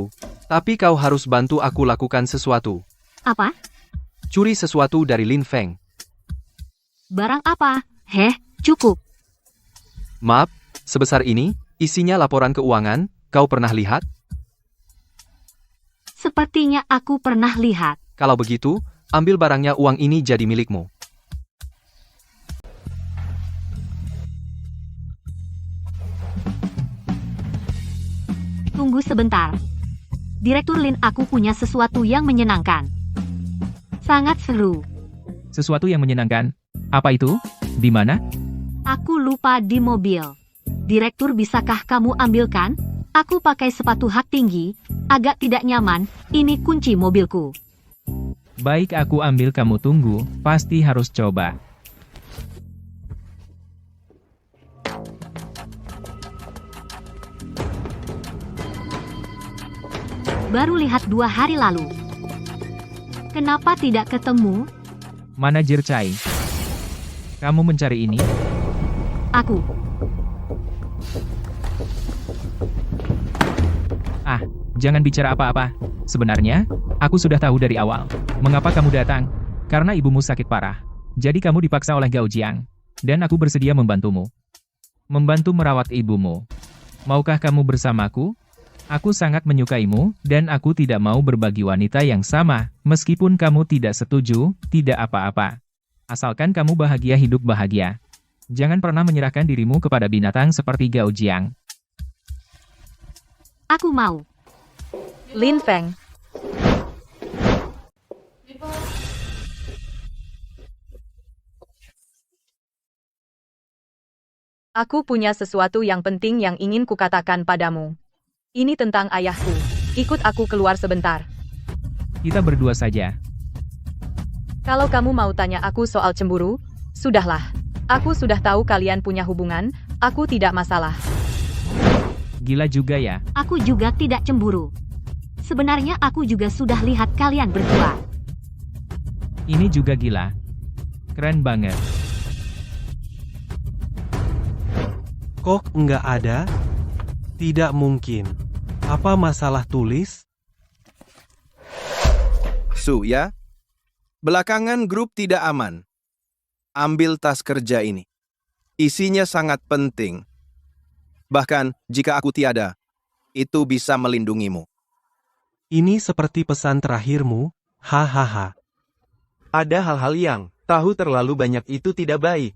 Apa? Curi sesuatu dari Lin Feng. Barang apa? Cukup. Maaf, sebesar ini, isinya laporan keuangan, kau pernah lihat? Sepertinya aku pernah lihat. Kalau begitu, ambil barangnya, uang ini jadi milikmu. Tunggu sebentar. Direktur Lin, aku punya sesuatu yang menyenangkan. Sangat seru. Sesuatu yang menyenangkan? Apa itu? Di mana? Aku lupa di mobil. Direktur, bisakah kamu ambilkan? Aku pakai sepatu hak tinggi, agak tidak nyaman, ini kunci mobilku. Baik, aku ambil, kamu tunggu, pasti harus coba. Baru lihat 2 hari lalu. Kenapa tidak ketemu? Manajer Chai. Kamu mencari ini? Aku. Jangan bicara apa-apa. Sebenarnya, aku sudah tahu dari awal. Mengapa kamu datang? Karena ibumu sakit parah. Jadi kamu dipaksa oleh Gao Jiang. Dan aku bersedia membantumu. Membantu merawat ibumu. Maukah kamu bersamaku? Aku sangat menyukaimu, dan aku tidak mau berbagi wanita yang sama. Meskipun kamu tidak setuju, tidak apa-apa. Asalkan kamu bahagia, hidup bahagia. Jangan pernah menyerahkan dirimu kepada binatang seperti Gao Jiang. Aku mau. Lin Feng. Aku punya sesuatu yang penting yang ingin kukatakan padamu. Ini tentang ayahku. Ikut aku keluar sebentar. Kita berdua saja. Kalau kamu mau tanya aku soal cemburu, sudahlah. Aku sudah tahu kalian punya hubungan, aku tidak masalah. Gila juga ya. Aku juga tidak cemburu. Sebenarnya aku juga sudah lihat kalian berdua. Ini juga gila. Keren banget. Kok nggak ada? Tidak mungkin. Apa masalah tulis? Su, ya. Belakangan grup tidak aman. Ambil tas kerja ini. Isinya sangat penting. Bahkan, jika aku tiada, itu bisa melindungimu. Ini seperti pesan terakhirmu, hahaha. Ada hal-hal yang tahu terlalu banyak itu tidak baik.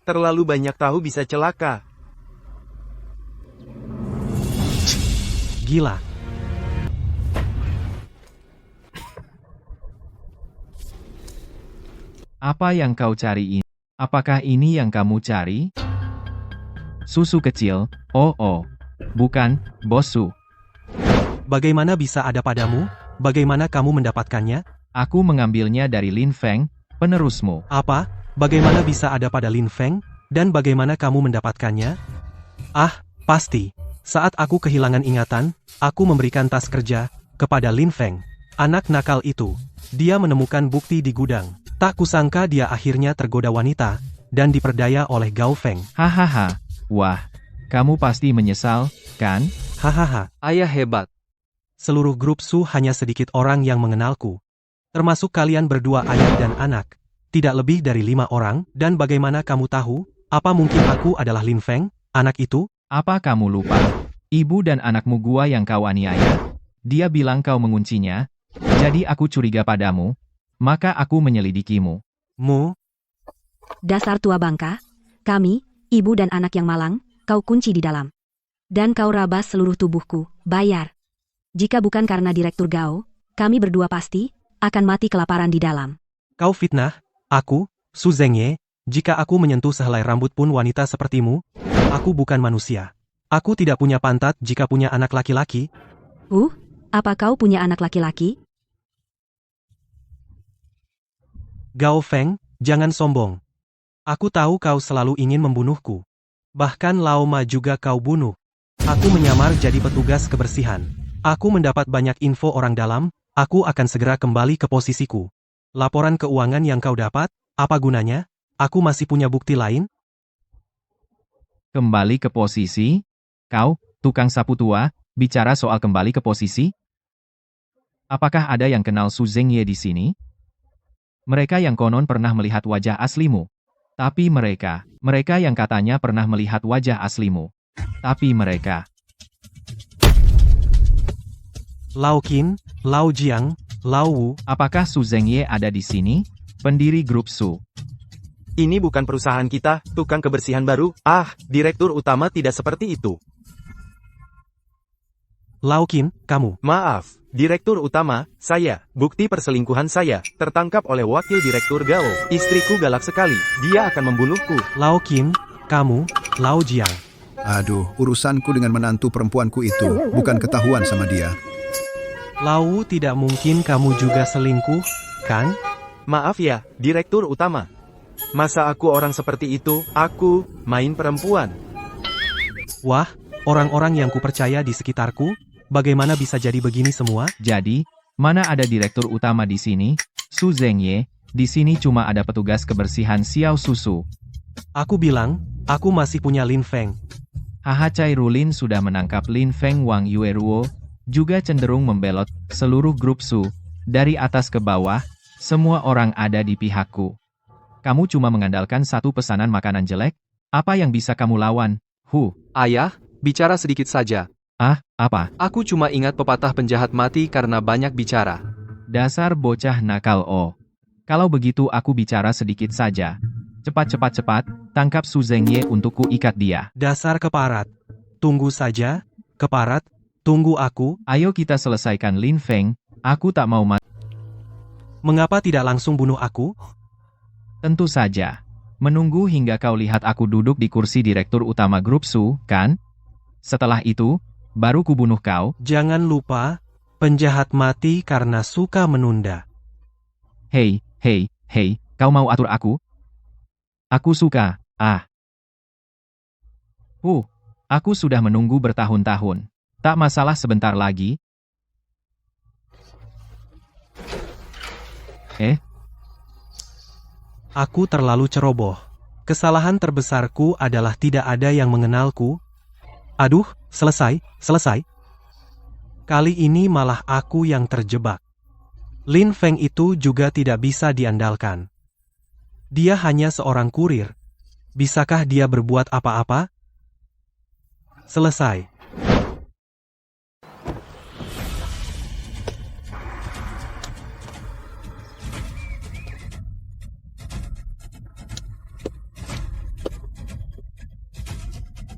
Terlalu banyak tahu bisa celaka. Gila. Apa yang kau cari ini? Apakah ini yang kamu cari? Susu kecil, oh, bukan, Bos Su. Bagaimana bisa ada padamu? Bagaimana kamu mendapatkannya? Aku mengambilnya dari Lin Feng, penerusmu. Apa? Bagaimana bisa ada pada Lin Feng? Dan bagaimana kamu mendapatkannya? Ah, pasti. Saat aku kehilangan ingatan, aku memberikan tas kerja kepada Lin Feng. Anak nakal itu. Dia menemukan bukti di gudang. Tak kusangka dia akhirnya tergoda wanita dan diperdaya oleh Gao Feng. Hahaha. Wah, kamu pasti menyesal, kan? Hahaha. Ayah hebat. Seluruh grup Su hanya sedikit orang yang mengenalku. Termasuk kalian berdua ayah dan anak. Tidak lebih dari 5 orang, dan bagaimana kamu tahu? Apa mungkin aku adalah Lin Feng, anak itu? Apa kamu lupa? Ibu dan anakmu gua yang kau aniaya. Dia bilang kau menguncinya, jadi aku curiga padamu, maka aku menyelidikimu. Dasar tua bangka, kami, ibu dan anak yang malang, kau kunci di dalam. Dan kau rabas seluruh tubuhku, bayar. Jika bukan karena Direktur Gao, kami berdua pasti akan mati kelaparan di dalam. Kau fitnah, aku, Su Zhengye, jika aku menyentuh sehelai rambut pun wanita sepertimu, aku bukan manusia. Aku tidak punya pantat jika punya anak laki-laki. Apa kau punya anak laki-laki? Gao Feng, jangan sombong. Aku tahu kau selalu ingin membunuhku. Bahkan Lao Ma juga kau bunuh. Aku menyamar jadi petugas kebersihan. Aku mendapat banyak info orang dalam, aku akan segera kembali ke posisiku. Laporan keuangan yang kau dapat, apa gunanya? Aku masih punya bukti lain? Kembali ke posisi? Kau, tukang sapu tua, bicara soal kembali ke posisi? Apakah ada yang kenal Su Zhengye di sini? Mereka yang konon pernah melihat wajah aslimu. Tapi mereka yang katanya pernah melihat wajah aslimu. Tapi mereka... Lao Qin, Lao Jiang, Lao Wu. Apakah Su Zhengye ada di sini? Pendiri grup Su. Ini bukan perusahaan kita, tukang kebersihan baru. Direktur utama tidak seperti itu. Lao Qin, kamu. Maaf, Direktur utama, saya. Bukti perselingkuhan saya tertangkap oleh wakil Direktur Gao. Istriku galak sekali, dia akan membunuhku. Lao Qin, kamu, Lao Jiang. Aduh, urusanku dengan menantu perempuanku itu bukan ketahuan sama dia. Lao Wu, tidak mungkin kamu juga selingkuh, kan? Maaf ya, Direktur utama. Masa aku orang seperti itu, aku main perempuan. Wah, orang-orang yang kupercaya di sekitarku, bagaimana bisa jadi begini semua? Jadi, mana ada direktur utama di sini? Su Zhengye, di sini cuma ada petugas kebersihan Xiao Susu. Aku bilang, aku masih punya Lin Feng. Cai Rulin sudah menangkap Lin Feng Wang Yueruo, juga cenderung membelot seluruh grup Su. Dari atas ke bawah, semua orang ada di pihakku. Kamu cuma mengandalkan satu pesanan makanan jelek? Apa yang bisa kamu lawan? Ayah, bicara sedikit saja. Apa? Aku cuma ingat pepatah penjahat mati karena banyak bicara. Dasar bocah nakal. Kalau begitu aku bicara sedikit saja. Cepat, tangkap Su Zhengye untuk ku ikat dia. Dasar keparat. Tunggu saja, keparat, tunggu aku. Ayo kita selesaikan Lin Feng, aku tak mau mati. Mengapa tidak langsung bunuh aku? Tentu saja. Menunggu hingga kau lihat aku duduk di kursi direktur utama grup Su, kan? Setelah itu, baru ku bunuh kau. Jangan lupa, penjahat mati karena suka menunda. Hei, kau mau atur aku? Aku suka, aku sudah menunggu bertahun-tahun. Tak masalah sebentar lagi. Aku terlalu ceroboh. Kesalahan terbesarku adalah tidak ada yang mengenalku. Aduh, selesai. Kali ini malah aku yang terjebak. Lin Feng itu juga tidak bisa diandalkan. Dia hanya seorang kurir. Bisakah dia berbuat apa-apa? Selesai.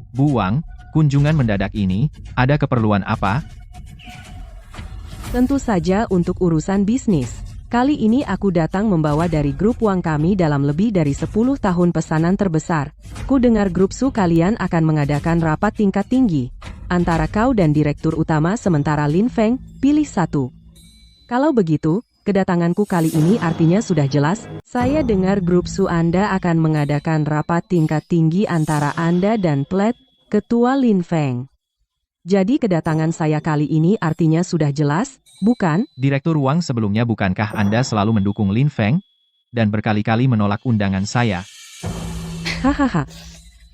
Bu Wang, kunjungan mendadak ini, ada keperluan apa? Tentu saja untuk urusan bisnis. Kali ini aku datang membawa dari grup Wang kami dalam lebih dari 10 tahun pesanan terbesar. Ku dengar grup Su kalian akan mengadakan rapat tingkat tinggi. Antara kau dan direktur utama sementara Lin Feng, pilih satu. Kalau begitu, kedatanganku kali ini artinya sudah jelas. Saya dengar grup Su Anda akan mengadakan rapat tingkat tinggi antara Anda dan Plet, Ketua Lin Feng. Jadi kedatangan saya kali ini artinya sudah jelas, bukan? Direktur Wang sebelumnya bukankah Anda selalu mendukung Lin Feng? Dan berkali-kali menolak undangan saya. Hahaha.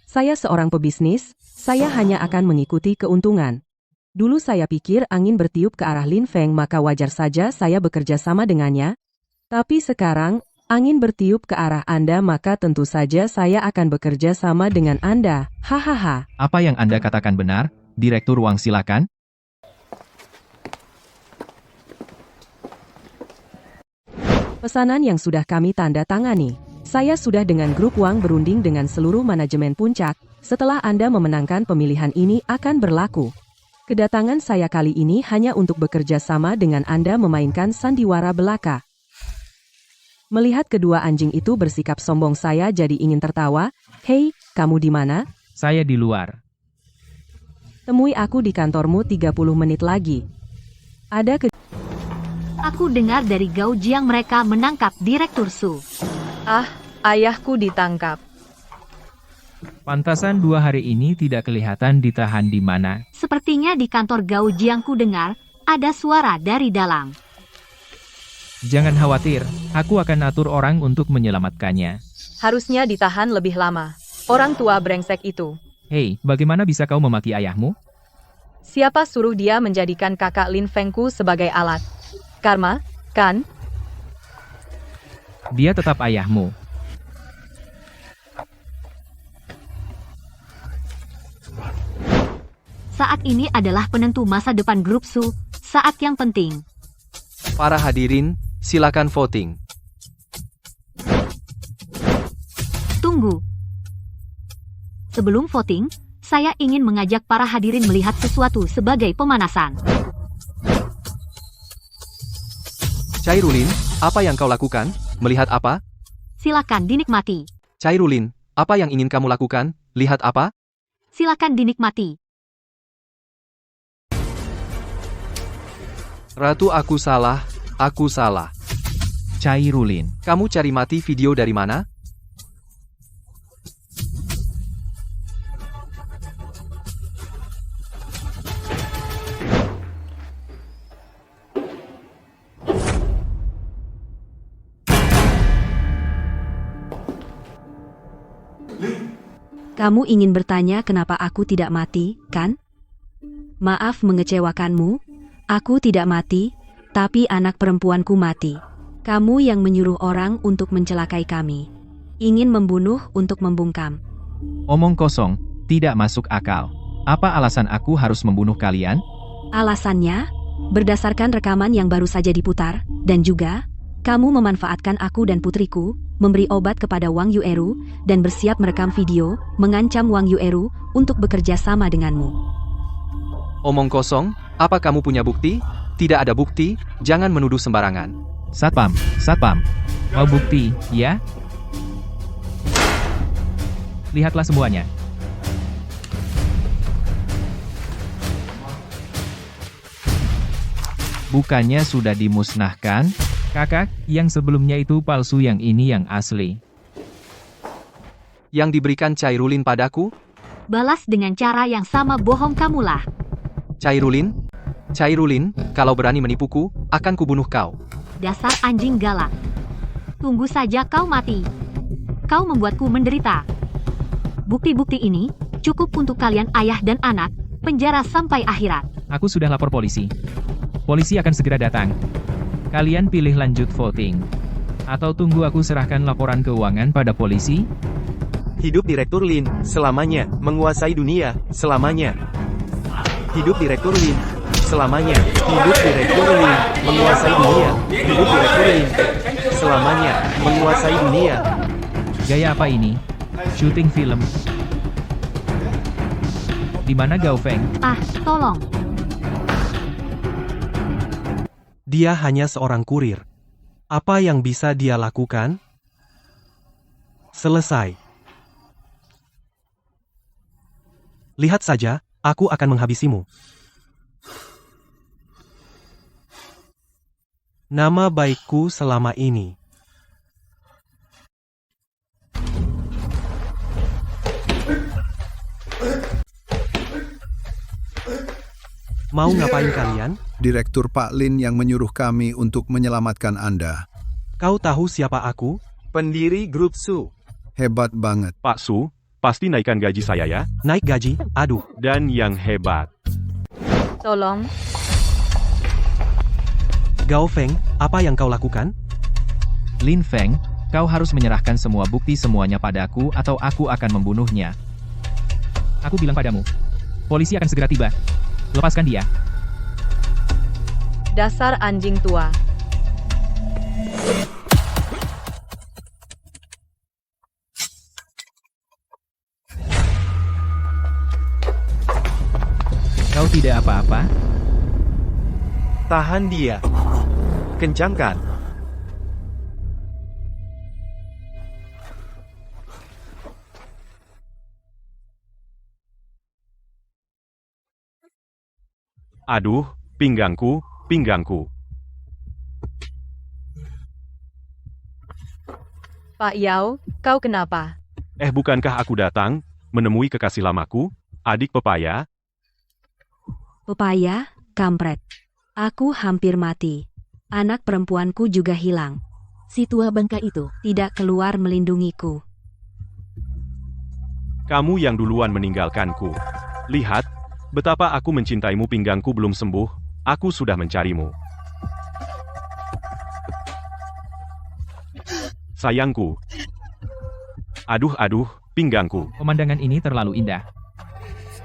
Saya seorang pebisnis, saya hanya akan mengikuti keuntungan. Dulu saya pikir angin bertiup ke arah Lin Feng maka wajar saja saya bekerja sama dengannya. Tapi sekarang, angin bertiup ke arah Anda maka tentu saja saya akan bekerja sama dengan Anda. Hahaha. Apa yang Anda katakan benar? Direktur Wang silakan. Pesanan yang sudah kami tanda tangani. Saya sudah dengan grup Wang berunding dengan seluruh manajemen puncak. Setelah Anda memenangkan pemilihan ini akan berlaku. Kedatangan saya kali ini hanya untuk bekerja sama dengan Anda memainkan sandiwara belaka. Melihat kedua anjing itu bersikap sombong saya jadi ingin tertawa. Hei, kamu di mana? Saya di luar. Temui aku di kantormu 30 menit lagi. Ada Aku dengar dari Gao Jiang mereka menangkap Direktur Su. Ah, ayahku ditangkap. Pantasan 2 hari ini tidak kelihatan ditahan di mana. Sepertinya di kantor Gao Jiang ku dengar, ada suara dari dalam. Jangan khawatir, aku akan atur orang untuk menyelamatkannya. Harusnya ditahan lebih lama. Orang tua brengsek itu. Hei, bagaimana bisa kau memaki ayahmu? Siapa suruh dia menjadikan kakak Lin Fengku sebagai alat? Karma, kan? Dia tetap ayahmu. Saat ini adalah penentu masa depan grup Su, saat yang penting. Para hadirin, silakan voting. Tunggu. Sebelum voting, saya ingin mengajak para hadirin melihat sesuatu sebagai pemanasan. Chairulin, apa yang kau lakukan? Melihat apa? Silakan dinikmati. Chairulin, apa yang ingin kamu lakukan? Lihat apa? Silakan dinikmati. Ratu, aku salah. Aku salah. Chairulin. Kamu cari mati video dari mana? Kamu ingin bertanya kenapa aku tidak mati, kan? Maaf mengecewakanmu, aku tidak mati, tapi anak perempuanku mati. Kamu yang menyuruh orang untuk mencelakai kami. Ingin membunuh untuk membungkam. Omong kosong, tidak masuk akal. Apa alasan aku harus membunuh kalian? Alasannya, berdasarkan rekaman yang baru saja diputar, dan juga, kamu memanfaatkan aku dan putriku, memberi obat kepada Wang Yueru, dan bersiap merekam video, mengancam Wang Yueru, untuk bekerja sama denganmu. Omong kosong, apa kamu punya bukti? Tidak ada bukti, jangan menuduh sembarangan. Satpam, mau bukti, ya? Lihatlah semuanya. Bukannya sudah dimusnahkan? Kakak, yang sebelumnya itu palsu yang ini yang asli. Yang diberikan Chairulin padaku? Balas dengan cara yang sama bohong kamulah. Chairulin, kalau berani menipuku, akan kubunuh kau. Dasar anjing galak. Tunggu saja kau mati. Kau membuatku menderita. Bukti-bukti ini cukup untuk kalian ayah dan anak, penjara sampai akhirat. Aku sudah lapor polisi. Polisi akan segera datang. Kalian pilih lanjut voting. Atau tunggu aku serahkan laporan keuangan pada polisi? Hidup Direktur Lin, selamanya, menguasai dunia, selamanya. Hidup Direktur Lin, selamanya. Hidup Direktur Lin, menguasai dunia. Hidup Direktur Lin, selamanya, menguasai dunia. Gaya apa ini? Syuting film. Di mana Gao Feng? Ah, tolong. Dia hanya seorang kurir. Apa yang bisa dia lakukan? Selesai. Lihat saja, aku akan menghabisimu. Nama baikku selama ini. Mau ngapain kalian? Direktur Pak Lin yang menyuruh kami untuk menyelamatkan Anda. Kau tahu siapa aku? Pendiri grup Su. Hebat banget. Pak Su, pasti naikkan gaji saya ya. Naik gaji? Aduh. Dan yang hebat. Tolong, Gao Feng, apa yang kau lakukan? Lin Feng, kau harus menyerahkan semua bukti semuanya padaku atau aku akan membunuhnya. Aku bilang padamu, polisi akan segera tiba. Lepaskan dia. dasar anjing tua. Kau tidak apa-apa? Tahan dia. Kencangkan. Aduh, pinggangku, pinggangku. Pak Yao, kau kenapa? Bukankah aku datang, menemui kekasih lamaku, adik Pepaya? Pepaya, kampret. Aku hampir mati. Anak perempuanku juga hilang. Si tua bangka itu tidak keluar melindungiku. Kamu yang duluan meninggalkanku. Lihat, betapa aku mencintaimu. Pinggangku belum sembuh, aku sudah mencarimu. Sayangku. Aduh, pinggangku. Pemandangan ini terlalu indah.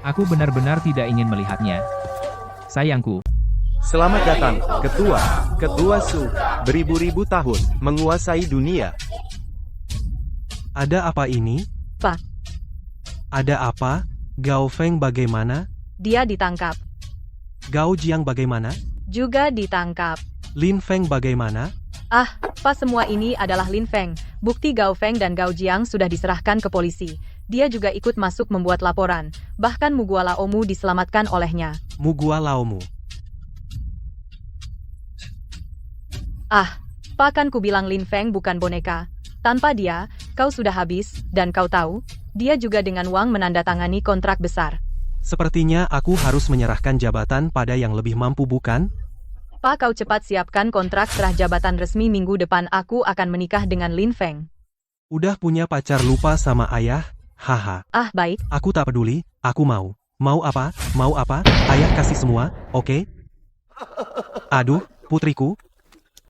Aku benar-benar tidak ingin melihatnya. Sayangku. Selamat datang, Ketua Su, beribu-ribu tahun, menguasai dunia. Ada apa ini? Pak, Ada apa? Gao Feng bagaimana? dia ditangkap. Gao Jiang bagaimana? Juga ditangkap. Lin Feng bagaimana? Pak, semua ini adalah Lin Feng. Bukti Gao Feng dan Gao Jiang sudah diserahkan ke polisi. Dia juga ikut masuk membuat laporan. Bahkan Mugua Laomu diselamatkan olehnya. Mugua Laomu. Pak, kan ku bilang Lin Feng bukan boneka. Tanpa dia, kau sudah habis, dan kau tahu, dia juga dengan uang menandatangani kontrak besar. Sepertinya aku harus menyerahkan jabatan pada yang lebih mampu, bukan? Pak, kau cepat siapkan kontrak serah jabatan resmi minggu depan. Aku akan menikah dengan Lin Feng. Udah punya pacar lupa sama ayah? Haha. Baik. Aku tak peduli, aku mau. Mau apa? Ayah kasih semua, oke? Aduh, putriku,